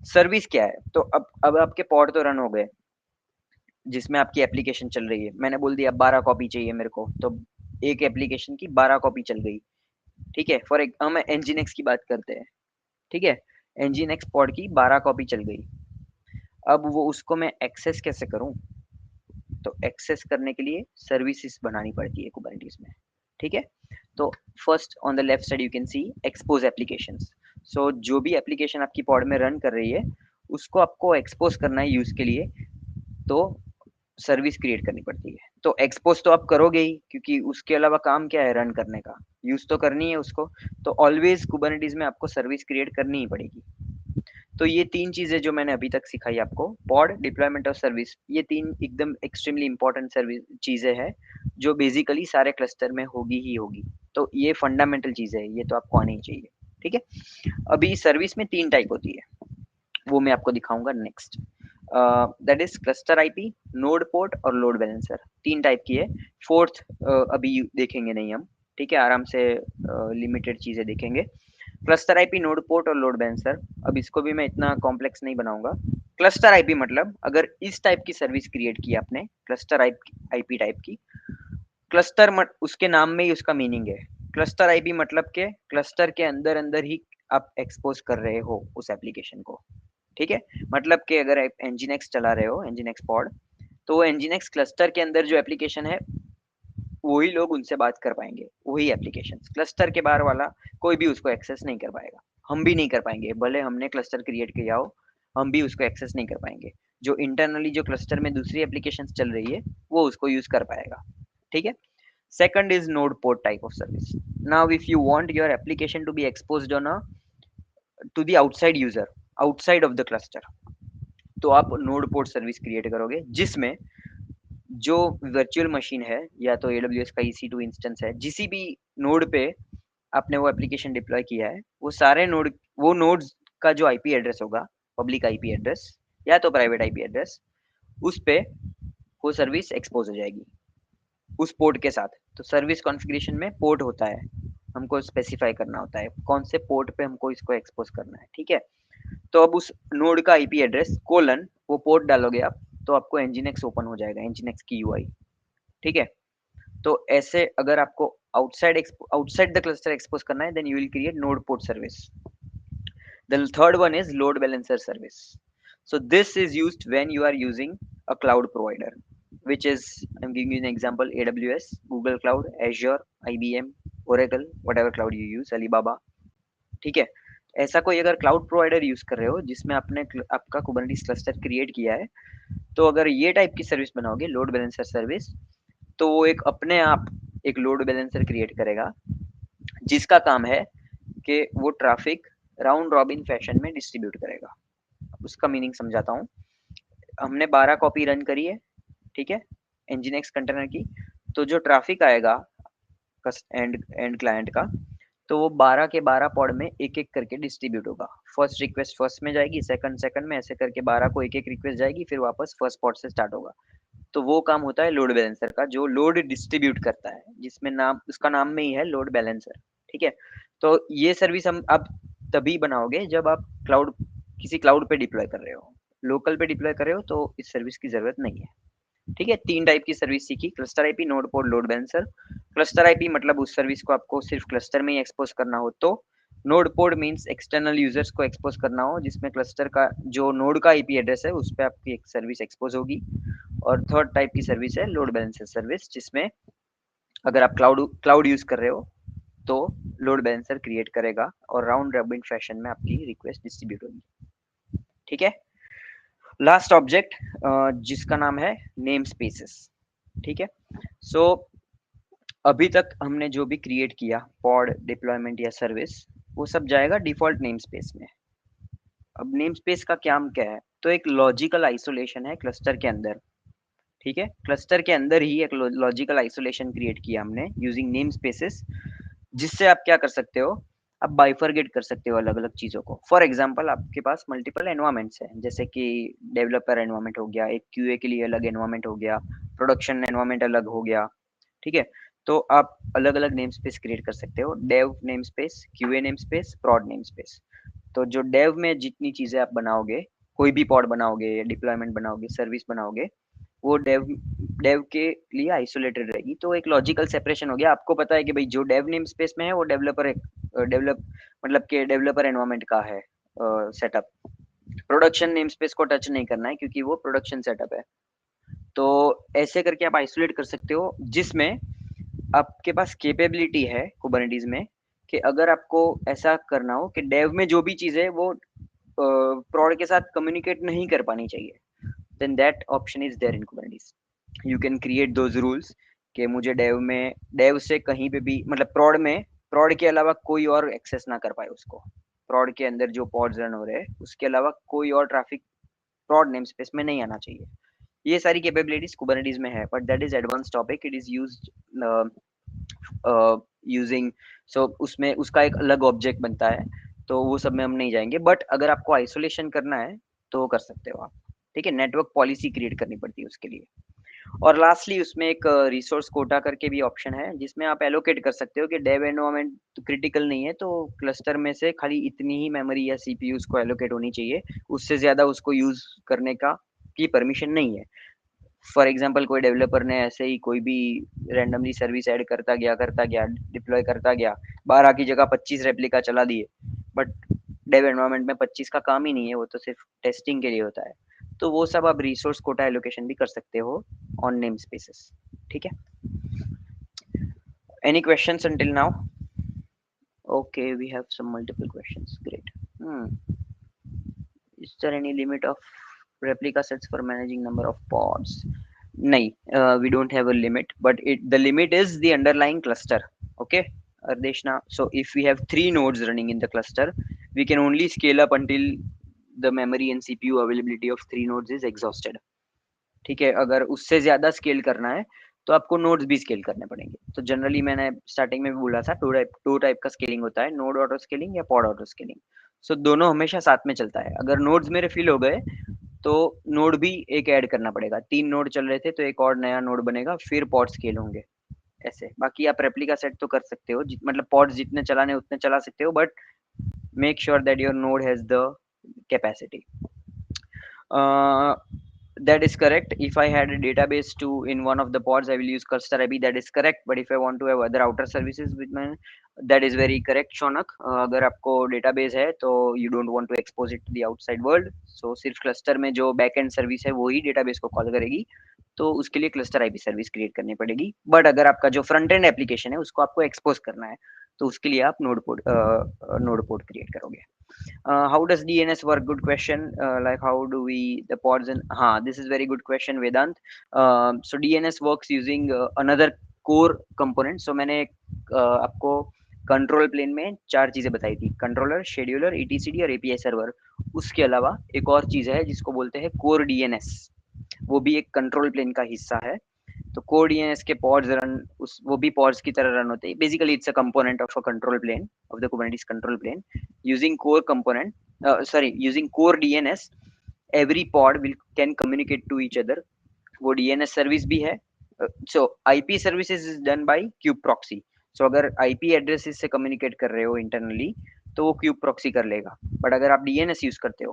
B: सर्विस क्या है? तो अब आपके पॉड तो रन हो गए जिसमें आपकी एप्लीकेशन चल रही है। मैंने बोल दिया 12 कॉपी चाहिए मेरे को, तो एक एप्लीकेशन की 12 कॉपी चल गई। ठीक है, फॉर एक हम एनजीनेक्स की बात करते हैं। ठीक है, एनजीनेक्स पॉड की 12 कॉपी चल गई। अब वो उसको मैं एक्सेस कैसे करूं? तो एक्सेस करने के लिए सर्विसेज बनानी पड़ती है कुबरनेटिस में। ठीक है, तो first on the left side you can see expose applications. So जो भी एप्लीकेशन आपकी पॉड में रन कर रही है उसको आपको एक्सपोज करना है यूज के लिए, तो सर्विस क्रिएट करनी पड़ती है। तो एक्सपोज तो आप करोगे ही, क्योंकि उसके अलावा काम क्या है रन करने का, यूज तो करनी है उसको। तो ऑलवेज कुबरनेटिस में आपको सर्विस क्रिएट करनी ही पड़ेगी। तो ये 3 चीजें जो मैंने अभी तक सिखाई आपको, पॉड, डिप्लॉयमेंट और सर्विस, ये 3 एकदम एक्सट्रीमली इंपॉर्टेंट सर्विस चीजें हैं जो बेसिकली सारे क्लस्टर में होगी ही होगी। तो ये फंडामेंटल चीजें है, ये तो आपको आनी ही चाहिए। ठीक है, अभी सर्विस में 3 टाइप होती है, वो मैं आपको दिखाऊंगा next. That is cluster IP, node port और लोड बैलेंसर। 3 टाइप की है। फोर्थ अभी देखेंगे नहीं हम। ठीक है, आराम से लिमिटेड चीजें देखेंगे। क्लस्टर आईपी, नोड पोर्ट और लोड बैलेंसर। अब इसको भी मैं इतना कॉम्प्लेक्स नहीं बनाऊंगा। क्लस्टर आईपी मतलब अगर इस टाइप की सर्विस क्रिएट की आपने, क्लस्टर आईपी टाइप की, क्लस्टर उसके नाम में ही उसका मीनिंग है। क्लस्टर आईपी मतलब के क्लस्टर के अंदर अंदर ही आप एक्सपोज कर रहे हो उस एप्लीकेशन को। ठीक है, मतलब कि अगर आप एनजीनेक्स चला रहे हो, एनजीनेक्स पॉड, तो एनजीनेक्स क्लस्टर के अंदर जो एप्लीकेशन है वही लोग उनसे बात कर पाएंगे, वही एप्लीकेशन। क्लस्टर के बाहर वाला कोई भी उसको एक्सेस नहीं कर पाएगा, हम भी नहीं कर पाएंगे, भले हमने क्लस्टर क्रिएट किया हो, हम भी उसको एक्सेस नहीं कर पाएंगे। जो इंटरनली जो क्लस्टर में दूसरी एप्लीकेशन चल रही है वो उसको यूज कर पाएगा। ठीक है, second is node port type of service. Now if you want your application to be exposed on a to the outside user, outside of the cluster, तो आप नोड पोर्ट सर्विस क्रिएट करोगे जिसमें जो virtual machine है या तो AWS का EC2 instance है, जिसी भी नोड पे आपने वो एप्लीकेशन डिप्लॉय किया है, वो सारे नोड, वो नोड्स का जो आईपी एड्रेस होगा, पब्लिक आईपी एड्रेस या तो प्राइवेट आईपी एड्रेस, उस पे वो सर्विस एक्सपोज हो जाएगी उस पोर्ट के साथ। तो सर्विस कॉन्फ़िगरेशन में पोर्ट होता है, हमको स्पेसिफाई करना होता है कौन से पोर्ट पे हमको इसको एक्सपोज करना है। ठीक है, तो अब उस नोड का आईपी एड्रेस कोलन वो पोर्ट डालोगे आप, तो आपको एनजीनेक्स ओपन हो जाएगा, एनजीनेक्स की यूआई। ठीक है, तो ऐसे अगर आपको आउटसाइड द क्लस्टर एक्सपोज करना है, then you will create node port service. The third one is load balancer service. So this is used when you are using a cloud provider, which is, I'm giving you an example, AWS, Google Cloud, Azure, IBM, Oracle, whatever cloud you use, Alibaba. ठीक है, ऐसा कोई अगर cloud provider use कर रहे हो जिसमें आपने आपका कुबरनेटिस क्लस्टर क्रिएट किया है, तो अगर ये टाइप की सर्विस बनाओगे लोड बैलेंसर सर्विस, तो वो एक अपने आप एक लोड बैलेंसर क्रिएट करेगा जिसका काम है कि वो ट्रैफिक राउंड रॉबिन फैशन में डिस्ट्रीब्यूट करेगा। उसका मीनिंग समझाता हूँ। हमने 12 कॉपी रन करी है, ठीक है, एनजीनेक्स कंटेनर की, तो जो ट्रैफिक आएगा एंड क्लाइंट का, तो वो 12 के 12 पॉड में एक एक करके डिस्ट्रीब्यूट होगा। फर्स्ट रिक्वेस्ट फर्स्ट में जाएगी, सेकंड में, ऐसे करके 12 को एक एक रिक्वेस्ट जाएगी, फिर वापस फर्स्ट पॉड से स्टार्ट होगा। तो वो काम होता है लोड बैलेंसर का, जो लोड डिस्ट्रीब्यूट करता है, जिसमें नाम उसका नाम में ही है लोड बैलेंसर। ठीक है, तो ये सर्विस हम आप तभी बनाओगे जब आप किसी क्लाउड पे डिप्लॉय कर रहे हो। लोकल पे डिप्लॉय कर रहे हो तो इस सर्विस की जरूरत नहीं है। ठीक है, 3 टाइप की सर्विस सीखी, cluster IP, node port, load balancer. Cluster IP मतलब उस सर्विस को आपको सिर्फ क्लस्टर में ही एक्सपोज करना हो तो नोड पोड मींस एक्सटर्नल यूजर्स को एक्सपोज करना हो, जिसमें क्लस्टर का जो नोड का आईपी एड्रेस है उस पे आपकी एक सर्विस एक्सपोज होगी। और थर्ड टाइप की सर्विस है लोड बैलेंसर सर्विस, जिसमें अगर आप क्लाउड यूज कर रहे हो तो लोड बैलेंसर क्रिएट करेगा और राउंड रॉबिन फैशन में आपकी रिक्वेस्ट डिस्ट्रीब्यूट होगी। ठीक है। लास्ट ऑब्जेक्ट जिसका नाम है नेम स्पेसेस। ठीक है। सो अभी तक हमने जो भी क्रिएट किया पॉड डिप्लॉयमेंट या सर्विस, वो सब जाएगा डिफॉल्ट नेम स्पेस में। अब नेम स्पेस का क्या है, तो एक लॉजिकल आइसोलेशन है क्लस्टर के अंदर। ठीक है, क्लस्टर के अंदर ही एक लॉजिकल आइसोलेशन क्रिएट किया हमने यूजिंग नेम स्पेसेस, जिससे आप क्या कर सकते हो, आप बाइफरगेट कर सकते हो अलग अलग चीजों को। फॉर एग्जाम्पल आपके पास मल्टीपल एनवायरमेंट्स है, जैसे कि डेवलपर एनवायरमेंट हो गया, एक क्यूए के लिए अलग एनवायरमेंट हो गया, प्रोडक्शन एनवायरमेंट अलग हो गया। ठीक है, तो आप अलग अलग नेम स्पेस क्रिएट कर सकते हो, dev name space, QA name space, prod name space. तो जो डेव में जितनी चीजें आप बनाओगे, कोई भी पॉड बनाओगे, डिप्लॉयमेंट बनाओगे, सर्विस बनाओगे, वो डेव डेव के लिए आइसोलेटेड रहेगी। तो एक लॉजिकल सेपरेशन हो गया। आपको पता है कि भाई जो डेव नेम स्पेस में है वो डेवलप मतलब के डेवलपर एनवायरमेंट का है सेटअप। प्रोडक्शन नेम स्पेस को टच नहीं करना है क्योंकि वो प्रोडक्शन सेटअप है। तो ऐसे करके आप आइसोलेट कर सकते हो, जिसमें आपके पास कैपेबिलिटी है कुबरनेटिस में कि अगर आपको ऐसा करना हो कि डेव में जो भी चीज़ है वो प्रोड के साथ कम्युनिकेट नहीं कर पानी चाहिए, then that option is there in Kubernetes. You can create those rules कि मुझे डेव से कहीं पे भी, मतलब प्रॉड के अलावा कोई और एक्सेस ना कर पाए उसको। प्रॉड के अंदर जो पॉड्स रन हो रहे हैं उसके अलावा कोई और ट्रैफिक प्रॉड नेम स्पेस में नहीं आना चाहिए। ये सारी कैपेबिलिटीज कुबरनेटिस में है, but that is advance topic. It is using, so उसमें उसका एक अलग ऑब्जेक्ट बनता है, तो वो सब में हम नहीं जाएंगे। बट अगर आपको आइसोलेशन करना है तो कर सकते हो आप। ठीक है, नेटवर्क पॉलिसी क्रिएट करनी पड़ती है उसके लिए। और लास्टली उसमें एक रिसोर्स कोटा करके भी ऑप्शन है, जिसमें आप एलोकेट कर सकते हो कि डेव एनवायरमेंट तो क्रिटिकल नहीं है, तो क्लस्टर में से खाली इतनी ही मेमोरी या सीपीयू उसको एलोकेट होनी चाहिए, उससे ज्यादा उसको यूज करने का की परमिशन नहीं है। फॉर एग्जाम्पल कोई डेवलपर ने ऐसे ही कोई भी रैंडमली सर्विस ऐड करता गया डिप्लॉय करता गया, 12 की जगह 25 रेप्लिका चला दिए, बट डेव एनवायरमेंट में 25 का काम ही नहीं है, वो तो सिर्फ टेस्टिंग के लिए होता है। तो वो सब आप रिसोर्स कोटा एलोकेशन भी कर सकते हो ऑन नेम स्पेसेस। ठीक है, any questions until now? Okay, we have some multiple questions, great. Is there any limit of replica sets for managing number of pods? नहीं, we don't have a limit, but the limit is the underlying cluster. Okay, Ardeshna, so if we have 3 nodes running in the cluster, we can only scale up until the memory and CPU availability of 3 nodes is exhausted. ठीक है, अगर उससे ज्यादा scale करना है तो आपको nodes भी स्केल करने पड़ेंगे। तो जनरली मैंने स्टार्टिंग में भी बोला था, टू टाइप का स्केलिंग होता है, नोड ऑटो स्केलिंग या पॉड ऑटो स्केलिंग। सो दोनों हमेशा साथ में चलता है। अगर नोड्स मेरे फिल हो गए तो नोड भी एक ऐड करना पड़ेगा। 3 नोड चल रहे थे तो एक और नया नोड बनेगा, फिर पॉड स्केल होंगे ऐसे। बाकी आप रेप्लिका सेट तो कर सकते हो, मतलब पॉड्स जितने चलाने उतने चला सकते हो, but make sure that your node has the capacity. That is correct. If I had a database to in one of the pods, I will use cluster IP. That is correct. But if I want to have other outer services with my, that is very correct, Shaunak. अगर आपको database है तो you don't want to expose it to the outside world, so सिर्फ cluster में जो backend service है वो ही database को call करेगी, तो उसके लिए cluster IP सर्विस क्रिएट करनी पड़ेगी। बट अगर आपका जो फ्रंट एंड एप्लीकेशन है उसको आपको एक्सपोज करना है, तो उसके लिए आप नोड पोर्ट क्रिएट करोगे। How does DNS work? Good question. Like how do we the pods and this is very good question, Vedant. So DNS works using another core component. So मैंने आपको control plane में 4 चीजें बताई थी, controller, scheduler, ETCD और API server. उसके अलावा एक और चीज है जिसको बोलते हैं कोर DNS, वो भी एक कंट्रोल प्लेन का हिस्सा है। तो कोर डीएनएस के पॉड्स रन उस वो भी पॉड्स की तरह रन होते हैं। Basically it's a component of a control plane of the Kubernetes control plane. Using core component, using core DNS, every pod will can communicate to each other. वो DNS service भी है। So IP services is done by kube proxy. So अगर IP addresses से communicate कर रहे हो internally तो वो क्यूब प्रॉक्सी कर लेगा। बट अगर आप डीएनएस यूज करते हो,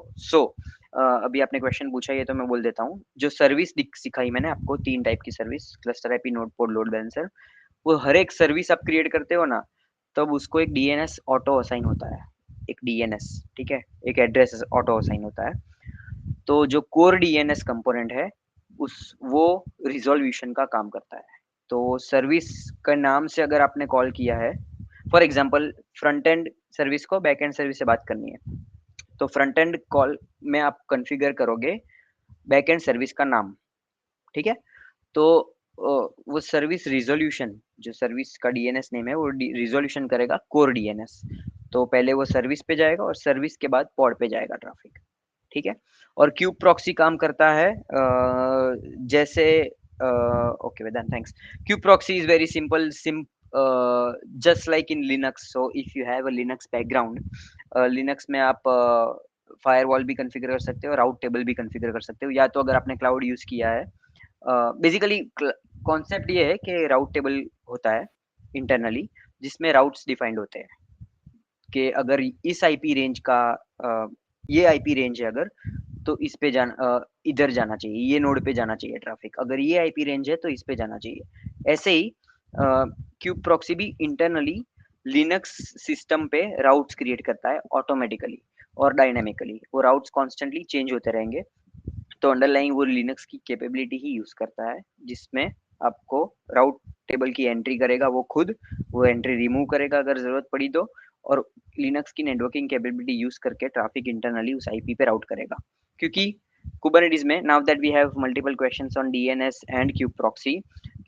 B: अभी आपने क्वेश्चन पूछा, ये तो मैं बोल देता हूँ। जो सर्विस सिखाई मैंने आपको, 3 टाइप की सर्विस, क्लस्टर आईपी, नोड पोड, लोड बैलेंसर, वो हर एक सर्विस आप क्रिएट करते हो ना, तब उसको एक डीएनएस ऑटो असाइन होता है, एक डीएनएस, ठीक है, एक एड्रेस ऑटो असाइन होता है। तो जो कोर डीएनएस कंपोनेंट है उस वो रिजोल्यूशन का काम करता है। तो सर्विस का नाम से अगर आपने कॉल किया है, for example front end service को बैक एंड सर्विस से बात करनी है, तो फ्रंट एंड कॉल में आप कॉन्फ़िगर करोगे बैक एंड सर्विस का नाम, ठीक है। तो वो सर्विस रिजोल्यूशन, जो सर्विस का डीएनएस नेम है वो रिजोल्यूशन करेगा कोर डीएनएस। तो पहले वो सर्विस पे जाएगा और सर्विस के बाद पॉड पे जाएगा ट्रैफिक, ठीक है। और क्यूब प्रॉक्सी काम करता है जैसे okay Vedant, thanks. Kube proxy is very simple, just like in Linux. So if you have a Linux background, Linux में आप फायरवॉल भी कॉन्फ़िगर कर सकते हो, राउट टेबल भी कॉन्फ़िगर कर सकते हो, या तो अगर आपने क्लाउड यूज किया है। बेसिकली कॉन्सेप्ट ये है कि राउट टेबल होता है इंटरनली जिसमें राउट्स डिफाइंड होते हैं कि अगर इस आईपी रेंज का ये आईपी रेंज है अगर, तो इस पे इधर जाना चाहिए, ये नोड पे जाना चाहिए ट्रैफिक, अगर ये आईपी रेंज है तो इस पे जाना चाहिए। ऐसे ही क्यूब प्रॉक्सी भी इंटरनली लिनक्स सिस्टम पे राउट्स क्रिएट करता है ऑटोमेटिकली और डायनेमिकली। वो राउट्स कॉन्स्टेंटली चेंज होते रहेंगे। तो अंडरलाइंग वो लिनक्स की कैपेबिलिटी ही यूज करता है, जिसमें आपको राउट टेबल की एंट्री करेगा वो खुद, वो एंट्री रिमूव करेगा अगर जरूरत पड़ी तो, और लिनक्स की नेटवर्किंग कैपेबिलिटी यूज करके ट्रैफिक इंटरनली उस आईपी पे राउट करेगा। क्योंकि कुबरनेटिस में, now that we have multiple questions on DNS and kube proxy,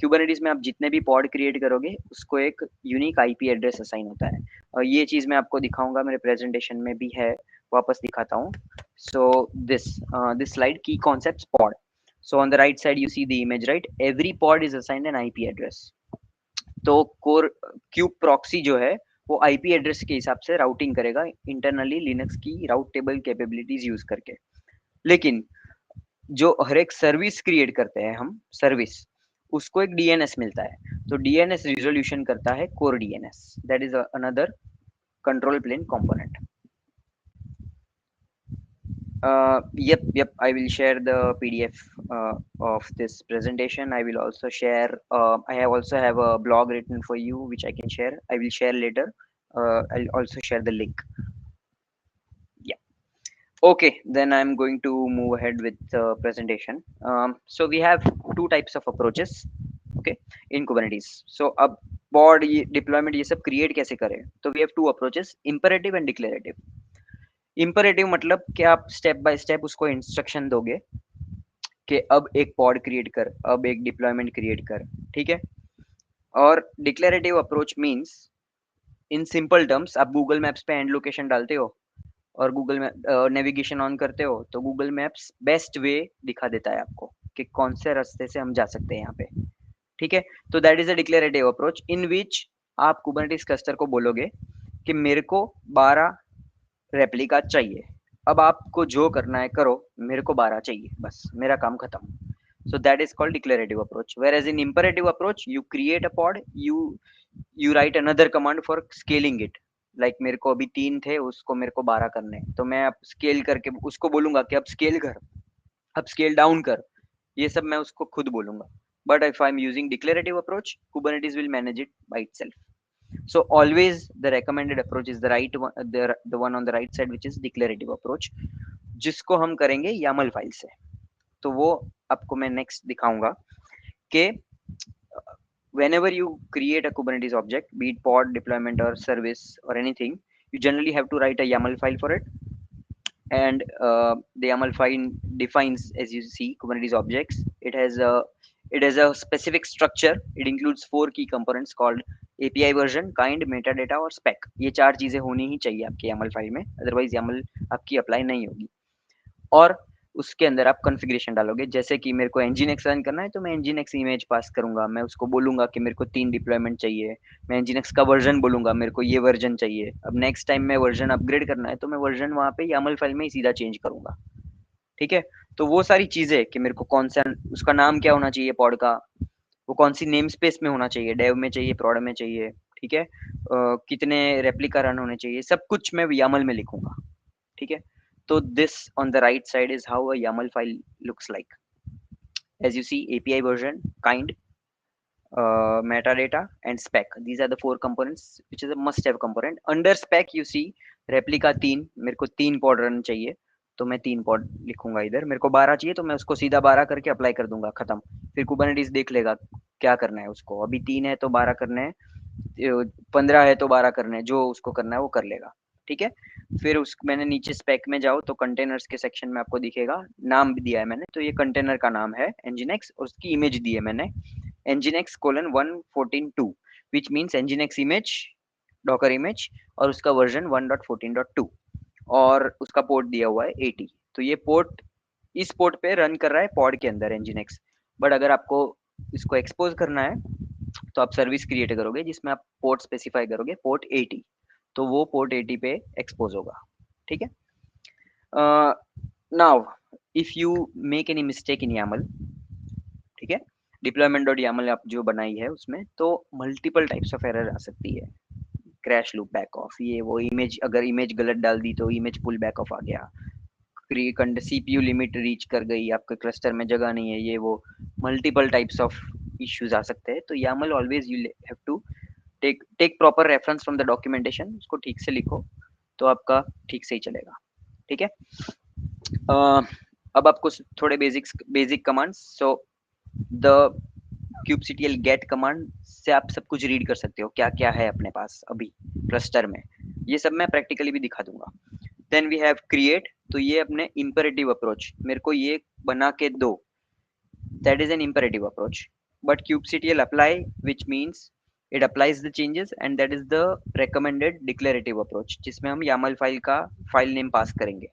B: Kubernetes में आप जितने भी पॉड क्रिएट करोगे उसको एक यूनिक आईपी एड्रेस असाइन होता है। और ये चीज मैं आपको दिखाऊंगा, मेरे प्रेजेंटेशन में भी है, वापस दिखाता हूँ। So this slide, key concepts pod. So on the right side you see the image, right? Every pod is assigned an IP address. तो कोर क्यूब प्रॉक्सी जो है वो आईपी एड्रेस के हिसाब से राउटिंग करेगा इंटरनली लिनक्स की राउट table capabilities use करके। लेकिन जो हर एक सर्विस क्रिएट करते हैं हम, सर्विस, उसको एक डीएनएस मिलता है। तो डीएनएस रिजोल्यूशन करता है core DNS, that is another control plane component. Yep, I will share the PDF of this presentation. I will also share, I have also have a blog written for you which I can share. I will share later. I'll also share the link. Yeah. Okay, then I'm going to move ahead with the presentation. So we have two types of approaches, okay, in Kubernetes. So अब pod deployment ये सब create कैसे करें? तो we have two approaches, imperative and declarative. Imperative मतलब कि आप step by step उसको इंस्ट्रक्शन दोगे कि अब एक पॉड क्रिएट कर, अब एक डिप्लॉयमेंट क्रिएट कर, ठीक है। और declarative approach means, in simple terms, आप गूगल मैप्स पे एंड लोकेशन डालते हो और गूगल मैप नेविगेशन ऑन करते हो तो गूगल मैप्स बेस्ट वे दिखा देता है आपको कि कौन से रास्ते से हम जा सकते हैं यहाँ पे, ठीक है। तो that is a declarative approach in which आप कुबरनेटिस क्लस्टर को बोलोगे कि मेरे को 12 रेप्लिका चाहिए, अब आपको जो करना है करो, मेरे को 12 चाहिए, बस मेरा काम खत्म। So that is called declarative approach. Whereas in imperative approach, you create a pod, you write another command for scaling it. Like मेरे को अभी 3 थे, उसको मेरे को 12 करने हैं, तो मैं अब स्केल करके उसको बोलूंगा कि अब स्केल कर, अब स्केल डाउन कर, ये सब मैं उसको खुद बोलूंगा। But if I'm using declarative approach, Kubernetes will manage it by itself. So always the recommended approach is the right one, the one on the right side, which is declarative approach, जिसको हम करेंगे YAML file से। तो वो आपको मैं next दिखाऊंगा कि whenever you create a Kubernetes object, be it pod, deployment or service or anything, you generally have to write a YAML file for it. And the YAML file defines, as you see, Kubernetes objects. It has a specific structure. It includes 4 key components called API version, kind, metadata और spec. ये 4 चीजें होनी ही चाहिए आपके YAML file में, otherwise YAML आपकी apply नहीं होगी। और उसके अंदर आप कॉन्फ़िगरेशन डालोगे, जैसे कि मेरे को nginx रन करना है तो मैं nginx इमेज पास करूंगा, मैं उसको बोलूंगा कि मेरे को 3 डिप्लॉयमेंट चाहिए, मैं nginx का वर्जन बोलूंगा, मेरे को ये वर्जन चाहिए। अब नेक्स्ट टाइम मैं वर्जन अपग्रेड करना है तो मैं वर्जन वहाँ पे YAML फाइल में ही सीधा चेंज करूंगा, ठीक है। तो वो सारी चीजें कि मेरे को कौन सा, उसका नाम क्या होना चाहिए पॉड का, वो कौन सी नेम स्पेस में होना चाहिए, डेव में चाहिए, प्रोड में चाहिए, ठीक है, कितने रेप्लिका रन होने चाहिए, सब कुछ मैं YAML में लिखूंगा, ठीक है। So this on the right side is how a YAML file looks like. As you see, API version, kind, metadata and spec. These are the four components which is a must have component. Under spec you see replica 3, मेरे को 3 pod run चाहिए तो मैं 3 pod लिखूंगा इधर. मेरे को 12 चाहिए तो मैं उसको सीधा 12 करके अप्लाई कर दूंगा, खत्म. फिर कुबरनेटिस देख लेगा क्या करना है उसको. अभी 3 है तो 12 करने हैं, 15 है तो 12 करने हैं, जो उसको करना है वो कर लेगा. ठीक है. फिर उस मैंने नीचे स्पेक में जाओ तो कंटेनर्स के सेक्शन में आपको दिखेगा, नाम भी दिया है मैंने. तो ये कंटेनर का नाम है nginx और उसकी इमेज दी है मैंने nginx:114.2 which means nginx image docker image और उसका वर्जन 1.14.2 और उसका पोर्ट दिया हुआ है 80. तो ये पोर्ट इस पोर्ट पे रन कर रहा है पॉड के अंदर nginx. बट अगर आपको इसको एक्सपोज करना है तो आप सर्विस क्रिएट करोगे जिसमें आप पोर्ट स्पेसिफाई करोगे पोर्ट 80, तो वो पोर्ट 80 पे एक्सपोज होगा. ठीक है. Now if you make any mistake in YAML, ठीक है, deployment.yaml आप जो बनाई है उसमें, तो मल्टीपल टाइप्स ऑफ एरर आ सकती है. क्रैश लूप बैक ऑफ, ये वो इमेज, अगर इमेज गलत डाल दी तो इमेज पुल बैक ऑफ आ गया, सीपीयू लिमिट रीच कर गई, आपके क्लस्टर में जगह नहीं है, ये वो मल्टीपल टाइप्स ऑफ इश्यूज आ सकते हैं. तो YAML always you have to take proper reference from the documentation, उसको ठीक से लिखो तो आपका ठीक से ही चलेगा. ठीक है. अब आपको थोड़े basic commands. So the kubectl get command से आप सब कुछ रीड कर सकते हो, क्या क्या है अपने पास अभी क्लस्टर में, ये सब मैं प्रैक्टिकली भी दिखा दूंगा. देन वी हैव क्रिएट, तो ये अपने इंपेरेटिव अप्रोच, मेरे को ये बना के दो, that is an imperative approach. But kubectl apply which means it applies the changes and that is the recommended declarative approach, जिसमें हम YAML फाइल का फाइल नेम पास करेंगे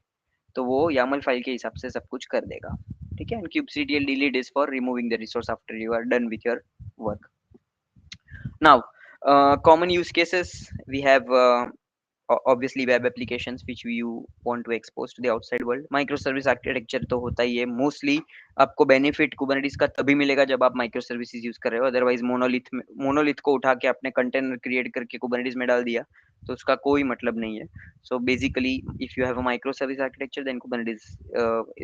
B: तो वो YAML फाइल के हिसाब से सब कुछ कर देगा. ठीक है. And kubectl delete is for removing the resource after you are done with your work. Now common use cases we have obviously web applications which you want to expose to the outside world. Microservice architecture तो होता ही है. Mostly आपको benefit Kubernetes का तभी मिलेगा जब आप micro services use कर रहे हो. अदरवाइज मोनोलिथ को उठा के आपने कंटेनर क्रिएट करके कुबरनेटिस में डाल दिया तो उसका कोई मतलब नहीं है. So basically if you have a micro service architecture then Kubernetes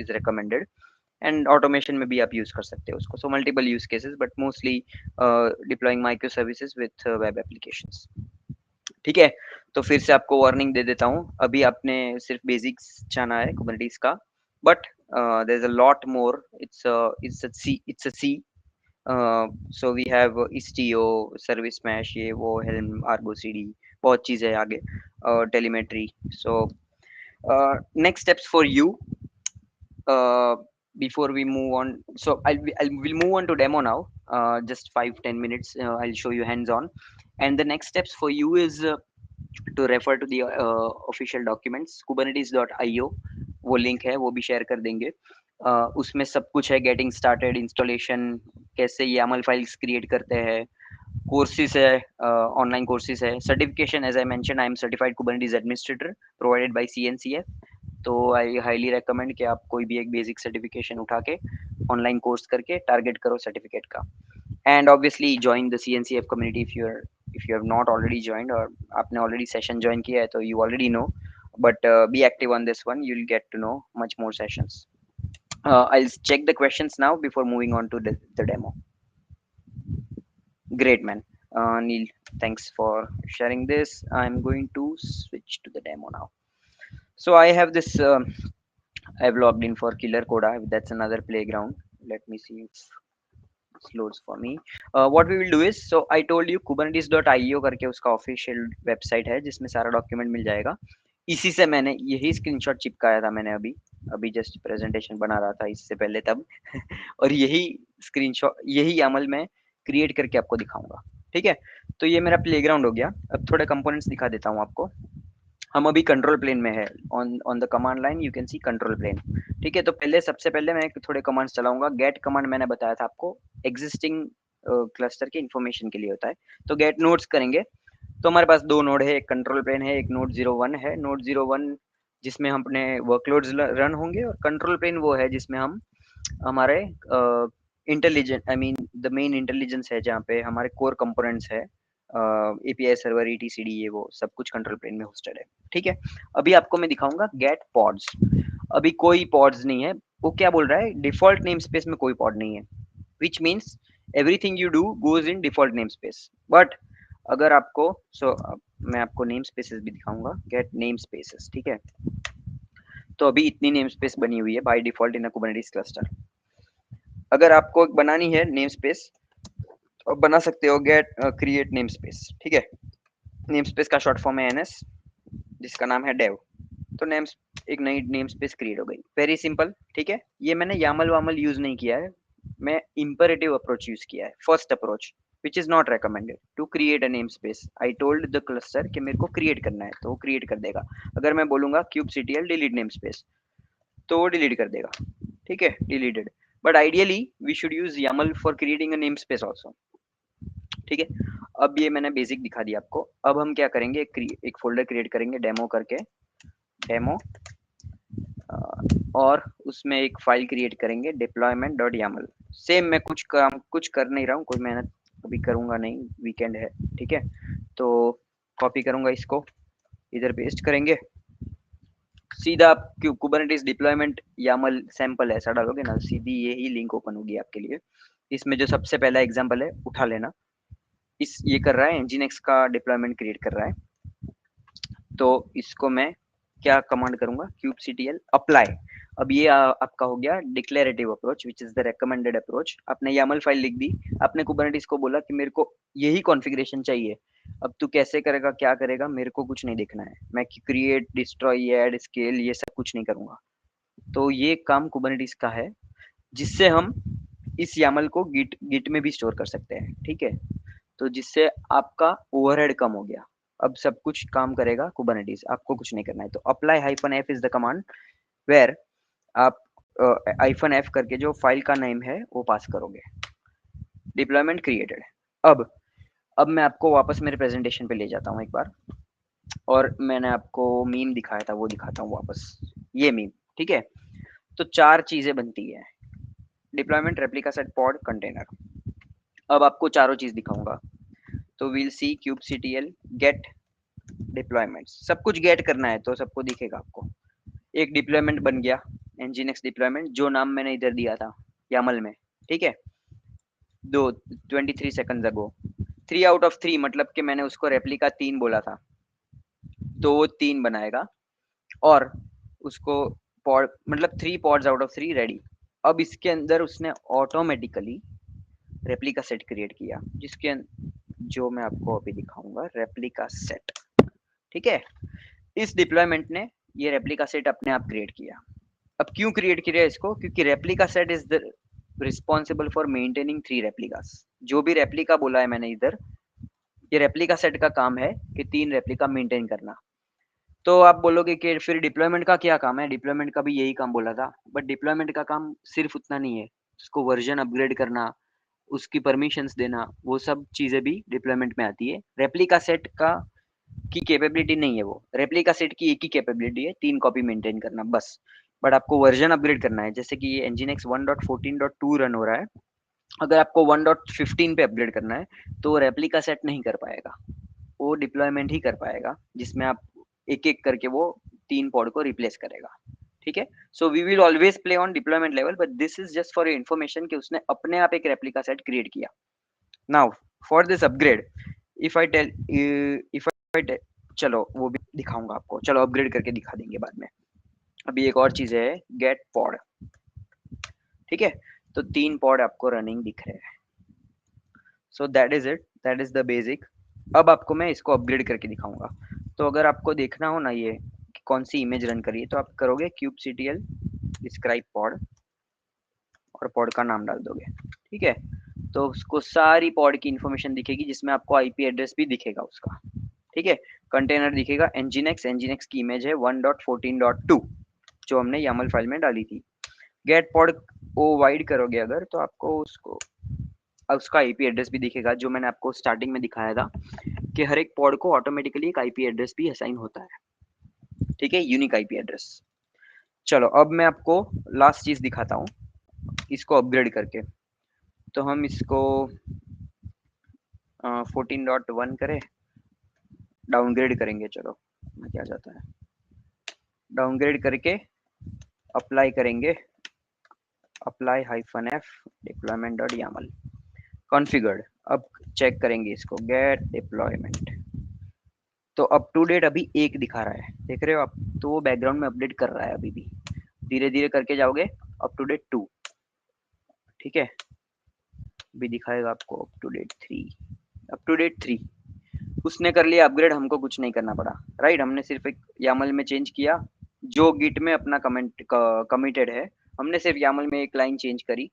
B: is recommended. And automation में भी आप यूज कर सकते हो उसको. So multiple use cases but mostly deploying micro services with web applications. ठीक है. तो फिर से आपको वार्निंग दे देता हूँ, अभी आपने सिर्फ बेसिक्स जाना है कुबरनेटिस का, but there is a lot more. It's a sea. So we have istio, service mesh, ये वो, हेल्म, आर्गो सीडी, बहुत चीजें है आगे, telemetry. So next steps for you before we move on. So we'll move on to demo now. Just 5-10 minutes. I'll show you hands on, and the next steps for you is to refer to the official documents. kubernetes.io वो link है, वो भी share कर देंगे. उसमें सब कुछ है, गेटिंग स्टार्टेड, इंस्टॉलेशन, कैसे YAML फाइल्स क्रिएट करते हैं, कोर्सेज है, ऑनलाइन कोर्सेज है, certification. As I mention I am certified Kubernetes administrator provided by CNCF. तो आई हाईली रेकमेंड कि आप कोई भी एक बेसिक सर्टिफिकेशन उठा के ऑनलाइन कोर्स करके टारगेट करो सर्टिफिकेट का. And obviously join the CNCF community if you have not already joined और आपने ऑलरेडी सेशन ज्वाइन किया है तो you already know, but be active on this one, you'll get to know much more sessions. I'll check the questions now before moving on to the demo. Great, man. Neil, thanks for sharing this. I'm going to switch to the demo now. So I have this I've logged in for Killer Coda. That's another playground. Let me see if it loads for me. What we will do is, so I told you kubernetes.io करके उसका official website है जिसमें सारा document मिल जाएगा. इसी से मैंने यही स्क्रीनशॉट चिपकाया था, मैंने अभी जस्ट प्रेजेंटेशन बना रहा था इससे पहले तब और यही स्क्रीनशॉट, यही YAML में क्रिएट करके आपको दिखाऊंगा. ठीक है. तो ये मेरा प्लेग्राउंड हो गया. अब थोड़े कंपोनेंट्स दिखा देता हूँ आपको. हम अभी कंट्रोल प्लेन में है. On the command line you can see control plane. ठीक है. तो सबसे पहले मैं थोड़े कमांड्स चलाऊंगा. गेट कमांड मैंने बताया था आपको एग्जिस्टिंग क्लस्टर के इंफॉर्मेशन के लिए होता है. तो गेट नोड्स करेंगे. तो हमारे पास दो नोड है, एक कंट्रोल प्लेन है, एक नोड 01 है. नोड 01 जिसमें हम अपने वर्कलोड्स रन होंगे और कंट्रोल प्लेन वो है जिसमें हम हमारे इंटेलिजेंट द मेन इंटेलिजेंस है, जहाँ पे हमारे कोर कंपोनेंट्स है, API सर्वर, etcd, ये वो सब कुछ कंट्रोल प्लेन में होस्टेड है. ठीक है. अभी आपको मैं दिखाऊंगा गेट पॉड्स. अभी कोई पॉड्स नहीं है. वो क्या बोल रहा है, डिफॉल्ट नेम स्पेस में कोई पॉड नहीं है, which means everything you do goes in default name space. But अगर आपको मैं आपको नेम स्पेसेस भी दिखाऊंगा, गेट नेम स्पेसेस, ठीक है। तो अभी इतनी नेम स्पेस बनी हुई है by default in Kubernetes cluster. अगर आपको बनानी है नेम स्पेस तो बना सकते हो गेट क्रिएट नेम स्पेस, ठीक है। नेम स्पेस का शॉर्ट फॉर्म है एनएस, जिसका नाम है डेव। तो नेम एक नई नेम स्पेस क्रिएट हो गई, वेरी सिंपल, ठीक है। ये मैंने यामल वामल यूज नहीं किया है, मैं इंपरेटिव अप्रोच यूज किया है, first approach which is not recommended to create a name space. I told the cluster कि मेरे को क्रिएट करना है तो वो क्रिएट कर देगा। अगर मैं बोलूंगा kubectl डिलीट नेम स्पेस तो वो डिलीट कर देगा, ठीक है, deleted. But ideally we should use YAML for creating a name space also, ठीक है। अब ये मैंने बेसिक दिखा दिया आपको। अब हम क्या करेंगे, एक फोल्डर क्रिएट करेंगे डेमो करके, डेमो, और उसमें एक फाइल क्रिएट करेंगे deployment.yaml। सेम मैं कुछ कर नहीं रहा हूँ, कोई मेहनत अभी करूंगा नहीं, वीकेंड है, ठीक है। तो कॉपी करूंगा इसको, इधर पेस्ट करेंगे, सीधा आप कुबरनेटिस डिप्लॉयमेंट YAML सैंपल ऐसा डालोगे ना, सीधी यही लिंक ओपन होगी आपके लिए। इसमें जो सबसे पहला एग्जांपल है उठा लेना। ये कर रहा है nginx का डिप्लॉयमेंट क्रिएट कर रहा है, तो इसको मैं क्या कमांड करूंगा, kubectl अप्लाई। अब ये आपका हो गया declarative approach which is the recommended approach. आपने YAML फाइल लिख दी, आपने कुबरनेटिस को बोला कि मेरे को यही कॉन्फ़िगरेशन चाहिए। अब तू कैसे करेगा, क्या करेगा, मेरे को कुछ नहीं देखना है, मैं क्रिएट डिस्ट्रॉय ऐड स्केल ये सब कुछ नहीं करूंगा। तो ये काम कुबरनेटिस का है, जिससे हम इस YAML को गिट में भी स्टोर कर सकते हैं, ठीक है। तो जिससे आपका ओवरहेड कम हो गया। अब सब कुछ काम करेगा कुबरनेटिस, आपको कुछ नहीं करना है। तो apply -f is the command where आप -f करके जो फाइल का नेम है वो पास करोगे। Deployment created. अब मैं आपको वापस मेरे प्रेजेंटेशन पे ले जाता हूँ एक बार, और मैंने आपको मीम दिखाया था वो दिखाता हूँ वापस, ये मीम, ठीक है। तो 4 चीजें बनती है, deployment, replica set, pod, container. अब आपको चारों चीज दिखाऊंगा। तो वील सी kubectl गेट डिप्लॉयमेंट, सब कुछ गेट करना है तो सबको दिखेगा आपको। एक डिप्लॉयमेंट बन गया, nginx डिप्लॉयमेंट, जो नाम मैंने इधर दिया था YAML में, ठीक है। 23 सेकंड अगो 3 आउट ऑफ 3 मतलब कि मैंने उसको रेप्लिका 3 बोला था, तो वो 3 बनाएगा। और उसको पॉड मतलब 3 पॉड्स आउट ऑफ 3 रेडी। अब इसके अंदर उसने ऑटोमेटिकली रेप्लिका सेट क्रिएट किया, जो मैं आपको अभी दिखाऊंगा, रेप्लिका सेट, ठीक है। इस डिप्लॉयमेंट ने ये रेप्लिका सेट अपने आप क्रिएट किया। अब क्यों क्रिएट किया इसको, क्योंकि replica set is the responsible for maintaining 3 replicas. जो भी रेप्लिका बोला है मैंने इधर, ये रेप्लिका सेट का काम है कि 3 रेप्लिका मेंटेन करना। तो आप बोलोगे कि फिर डिप्लॉयमेंट का क्या काम है, डिप्लॉयमेंट का भी यही काम बोला था। बट डिप्लॉयमेंट का काम सिर्फ उतना नहीं है, उसको वर्जन अपग्रेड करना, उसकी परमिशंस देना, वो सब चीजें भी डिप्लॉयमेंट में आती है। रेप्लिका सेट का की कैपेबिलिटी नहीं है वो, रेप्लिका सेट की एक ही कैपेबिलिटी है, 3 कॉपी मेंटेन करना बस। बट आपको वर्जन अपग्रेड करना है, जैसे कि ये nginx 1.14.2 रन हो रहा है। अगर आपको 1.15 पे अपग्रेड करना है तो रेप्लिका सेट नहीं कर पाएगा, वो डिप्लॉयमेंट ही कर पाएगा, जिसमें आप एक एक करके वो 3 पॉड को रिप्लेस करेगा, ठीक है। So we will always play on deployment level, but this is just for information कि उसने अपने आप एक रेप्लिका सेट क्रिएट किया। Now for this upgrade, if I tell if I चलो वो भी दिखाऊंगा आपको, चलो अपग्रेड करके दिखा देंगे बाद में। अभी एक और चीज है, गेट पॉड, ठीक है। तो 3 पॉड आपको रनिंग दिख रहे हैं। So that is it, that is the basic. अब आपको मैं इसको अपग्रेड करके दिखाऊंगा। तो अगर आपको देखना हो ना ये कि कौन सी इमेज रन करिए, तो आप करोगे kubectl डिस्क्राइब पॉड और पॉड का नाम डाल दोगे, ठीक है। तो उसको सारी पॉड की इंफॉर्मेशन दिखेगी, जिसमें आपको आईपी एड्रेस भी दिखेगा उसका, ठीक है। कंटेनर दिखेगा, nginx की इमेज है 1.14.2 जो हमने YAML फाइल में डाली थी। गेट पॉड ओ वाइड करोगे अगर, तो आपको उसका आईपी एड्रेस भी दिखेगा, जो मैंने आपको स्टार्टिंग में दिखाया था कि हर एक पॉड को ऑटोमेटिकली एक आईपी एड्रेस भी असाइन होता है, ठीक है, यूनिक आईपी एड्रेस। चलो अब मैं आपको लास्ट चीज दिखाता हूँ, इसको अपग्रेड करके। तो हम इसको 14.1 करें, डाउनग्रेड करेंगे, चलो मैं क्या जाता है, डाउनग्रेड करके अप्लाई करेंगे, अप्लाई -f deployment.yaml। कॉन्फ़िगर्ड। अब चेक करेंगे इसको, गेट डिप्लॉयमेंट, तो अप टू डेट अभी 1 दिखा रहा है, देख रहे हो आप? तो वो बैकग्राउंड में अपडेट कर रहा है अभी भी, धीरे धीरे करके जाओगे अप टू डेट 2, ठीक है, अभी दिखाएगा आपको up to date 3, up to date 3 उसने कर लिया अपग्रेड, हमको कुछ नहीं करना पड़ा, राइट? हमने सिर्फ एक यामल में चेंज किया, जो गिट में अपना कमिटेड है, हमने सिर्फ यामल में एक लाइन चेंज करी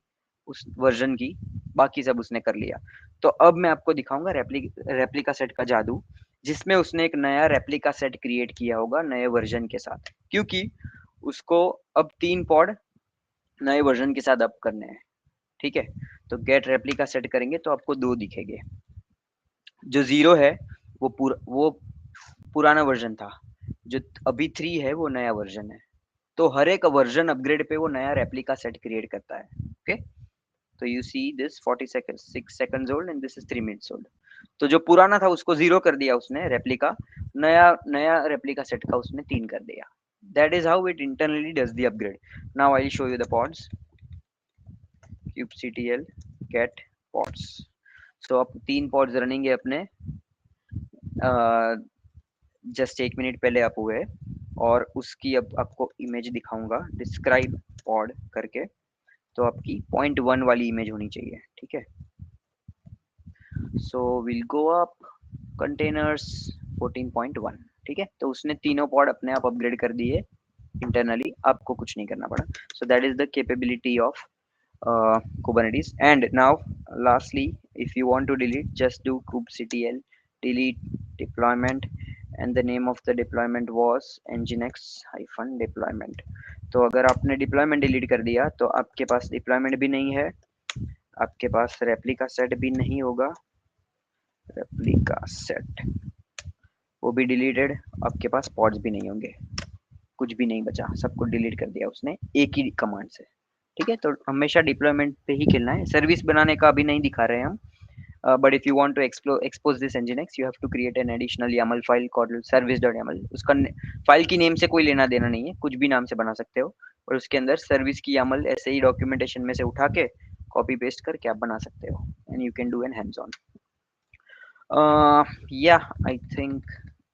B: उस वर्जन की, बाकी सब उसने कर लिया। तो अब मैं आपको दिखाऊंगा रेप्लिका सेट का जादू, जिसमें उसने एक नया रेप्लिका सेट क्रिएट किया होगा नए वर्जन के साथ, क्योंकि उसको अब 3 पॉड नए वर्जन के साथ अप करने हैं, ठीक है? तो गेट रेप्लिका सेट करेंगे तो आपको 2 दिखेंगे, जो 0 है वो पुराना वर्जन था, जो अभी 3 है वो नया वर्जन है। तो हर एक वर्जन अपग्रेड पे वो नया रेप्लिका सेट क्रिएट करता है, ओके? तो you see this 6 seconds old and this is 3 minutes old. तो जो पुराना था उसको 0 कर दिया उसने रेप्लिका, नया नया रेप्लिका सेट का उसने 3 कर दिया। That is how it internally does the upgrade. Now I will show you the pods, kubectl get pods। सो अब 3 पॉड्स रनिंग है अपने, जस्ट 1 मिनट पहले अप हुए, और उसकी अब आपको इमेज दिखाऊंगा डिस्क्राइब पॉड करके, तो आपकी 0.1 वाली इमेज होनी चाहिए, ठीक है? So will go up containers 14.1, ठीक है? तो उसने तीनों पॉड अपने आप अपग्रेड कर दिए इंटरनली, आपको कुछ नहीं करना पड़ा। So that is the capability of Kubernetes। And now lastly, if you want to delete, just do kubectl delete deployment, and the name of the deployment was nginx-deployment। तो अगर आपने डिप्लॉयमेंट डिलीट कर दिया तो आपके पास डिप्लॉयमेंट भी नहीं है, आपके पास रेप्लिका सेट भी नहीं होगा, रेप्लिका सेट वो भी डिलीटेड, आपके पास पॉड्स भी नहीं होंगे, कुछ भी नहीं बचा, सब कुछ डिलीट कर दिया उसने एक ही कमांड से, ठीक है? तो हमेशा डिप्लॉयमेंट पे ही खेलना है, सर्विस बनाने का अभी नहीं दिखा रहे हैं हम। But if you want to expose this nginx, you have to create an additional YAML file called service.yaml। उसका फाइल की नेम से कोई लेना देना नहीं है, कुछ भी नाम से बना सकते हो, और उसके अंदर सर्विस की YAML ऐसे ही डॉक्यूमेंटेशन में से उठा के कॉपी पेस्ट करके आप बना सकते हो, and you can do an hands on. या आई थिंक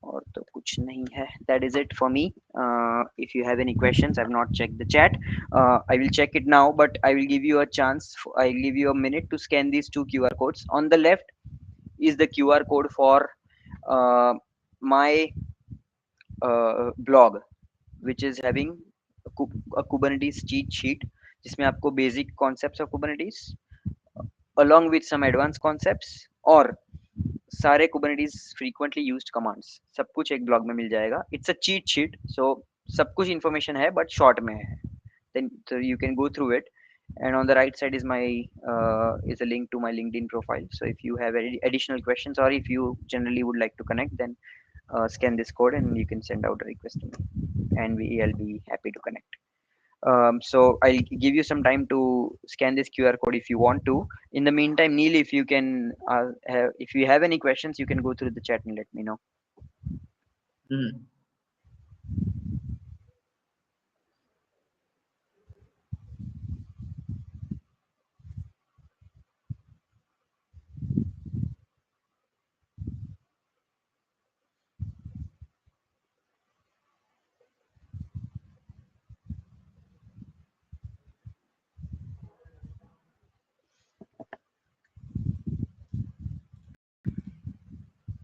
B: और तो कुछ नहीं है, that is it for me. If you have any questions, I have not check the chat, I will check it now, but I will give you a chance, I will give you a minute to scan these 2 QR codes. On the left is the QR code for my blog, which is having a Kubernetes cheat sheet, जिसमें आपको basic concepts of Kubernetes along with some advanced concepts और सारे Kubernetes frequently used commands सब कुछ एक blog में मिल जाएगा। It's a cheat sheet, so सब कुछ information है but short में है, then so you can go through it। And on the right side is my is a link to my LinkedIn profile, so if you have any additional questions or if you generally would like to connect, then scan this code and you can send out a request to me, and I'll be happy to connect। So I'll give you some time to scan this QR code if you want to. In the meantime, Neil, if you can if you have any questions, you can go through the chat and let me know।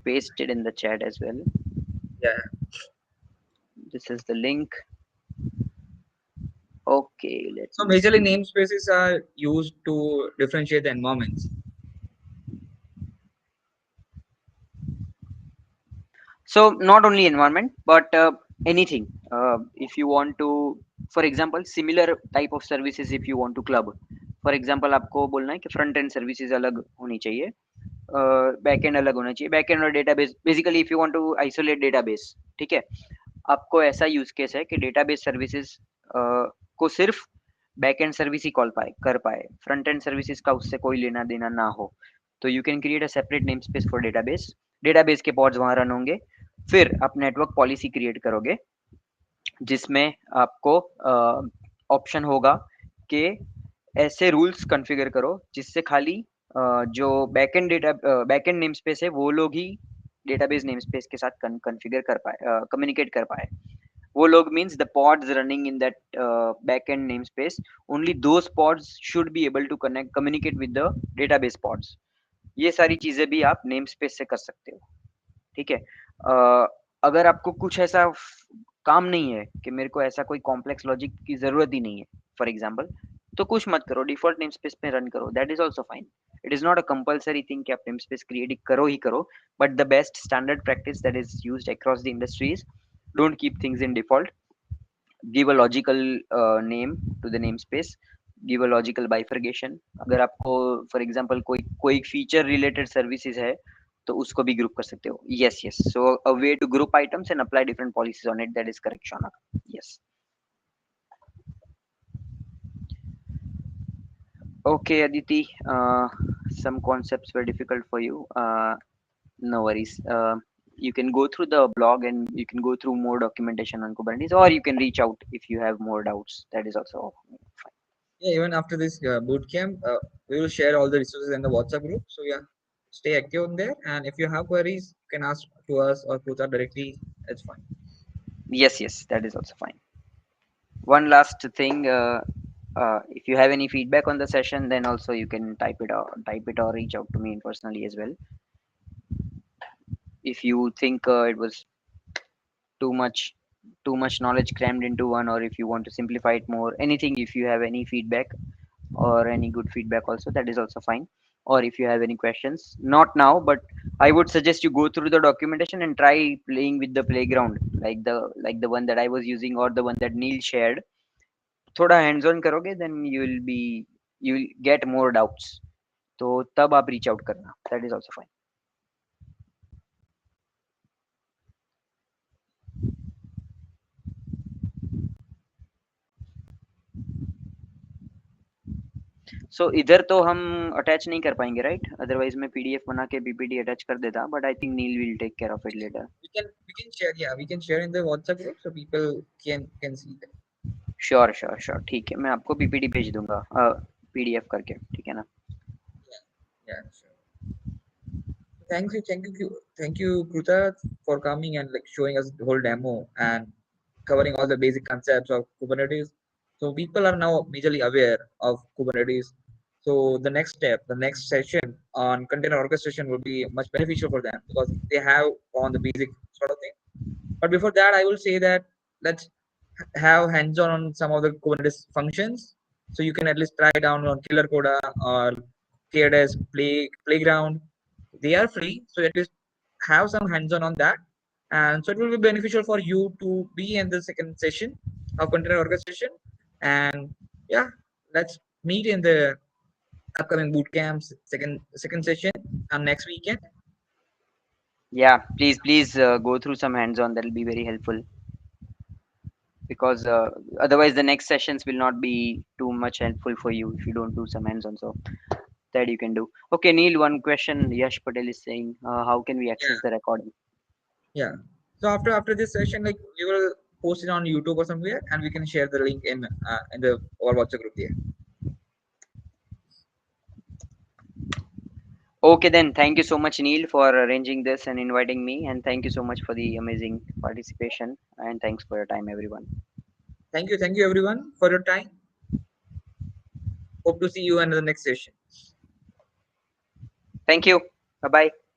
B: Pasted in the chat as well।
A: Yeah.
B: This is the link। Okay, let's
A: So majorly namespaces are used to differentiate the environments.
B: So not only environment but anything, if you want to, for example similar type of services if you want to club, for example आपको बोलना है कि front end services अलग होनी चाहिए, back and अलग होना चाहिए, बैक एंड और database, basically if you want to isolate database, ठीक है? आपको ऐसा यूज केस है कि डेटाबेस सर्विसेज को सिर्फ back and service he call कर पाए, फ्रंट एंड सर्विसेज का उससे कोई लेना देना ना हो, तो you can create a separate name space for database, database के पॉड्स वहां रन होंगे, फिर आप नेटवर्क पॉलिसी क्रिएट करोगे जिसमें आपको ऑप्शन होगा कि ऐसे रूल्स कॉन्फ़िगर करो जिससे खाली जो बैकएंड नेम स्पेस है वो लोग ही डेटाबेस नेम स्पेस के साथ कॉन्फ़िगर कर पाए, कम्युनिकेट कर पाए. वो लोग means the pods running in that backend namespace. Only those pods should be able to connect communicate with the database pods. ये सारी चीजें भी आप नेम स्पेस से कर सकते हो. ठीक है. अगर आपको कुछ ऐसा काम नहीं है कि मेरे को ऐसा कोई कॉम्प्लेक्स लॉजिक की जरूरत ही नहीं है फॉर एग्जांपल, तो कुछ मत करो, डिफॉल्ट नेम स्पेस पे रन करो, that is also fine. It is not a compulsory thing कि आप नेम स्पेस क्रिएट करो ही करो, but the best standard practice that is used across the industries, don't keep things in default, give a logical name to the namespace, give a logical bifurcation. अगर आपको for example कोई कोई feature related services है तो उसको भी group कर सकते हो. Yes yes, so a way to group items and apply different policies on it, that is correct Shaunak. Yes. Okay Aditi, some concepts were difficult for you. No worries. You can go through the blog and you can go through more documentation on Kubernetes, or you can reach out if you have more doubts. That is also fine.
A: Yeah, even after this boot camp, we will share all the resources in the WhatsApp group. So yeah, stay active on there. And if you have queries, you can ask to us or Kuta directly. It's fine.
B: Yes, yes, that is also fine. One last thing, if you have any feedback on the session, then also you can type it or reach out to me personally as well. If you think it was too much too much knowledge crammed into one, or if you want to simplify it more, anything, if you have any feedback or any good feedback also, that is also fine. Or if you have any questions, not now, but I would suggest you go through the documentation and try playing with the playground, like the one that I was using or the one that Neil shared. थोड़ा hands on करोगे then you will get more doubts, तो तब आप reach out करना, that is also fine. So इधर तो हम attach नहीं कर पाएंगे राइट, अदरवाइज मैं पीडीएफ बना के बीपीडी अटैच कर देता, but I think Neil will take care of it later.
A: We can share. Yeah, we can share in the WhatsApp group so people can see that.
B: Sure sure sure, ठीक है, मैं आपको PPT भेज दूंगा PDF करके, ठीक है ना.
A: Yeah, sure. Thank you, Kruta, for coming and like showing us the whole demo and covering all the basic concepts of Kubernetes. So people are now majorly aware of Kubernetes. So the next step, the next session on container orchestration will be much beneficial for them because they have on the basic sort of thing. But before that, I will say that let's have hands-on on some of the Kubernetes functions. So you can at least try down on Killer Coda or KDS Playground. They are free, so at least have some hands-on on that. And so it will be beneficial for you to be in the second session of container orchestration. And yeah, let's meet in the upcoming boot camps second session on next weekend.
B: Yeah, please go through some hands on, that will be very helpful, because otherwise the next sessions will not be too much helpful for you if you don't do some hands on. So that you can do. Okay, Neil, one question Yash Patel is saying, how can we
A: Yeah,
B: access the recording?
A: yeah. So after this session, like we will post it on YouTube or somewhere, and we can share the link in the our WhatsApp group there.
B: Okay, then thank you so much, Neil, for arranging this and inviting me, and thank you so much for the amazing participation, and thanks for your time, everyone.
A: Thank you everyone for your time. Hope to see you in the next session.
B: Thank you. Bye bye.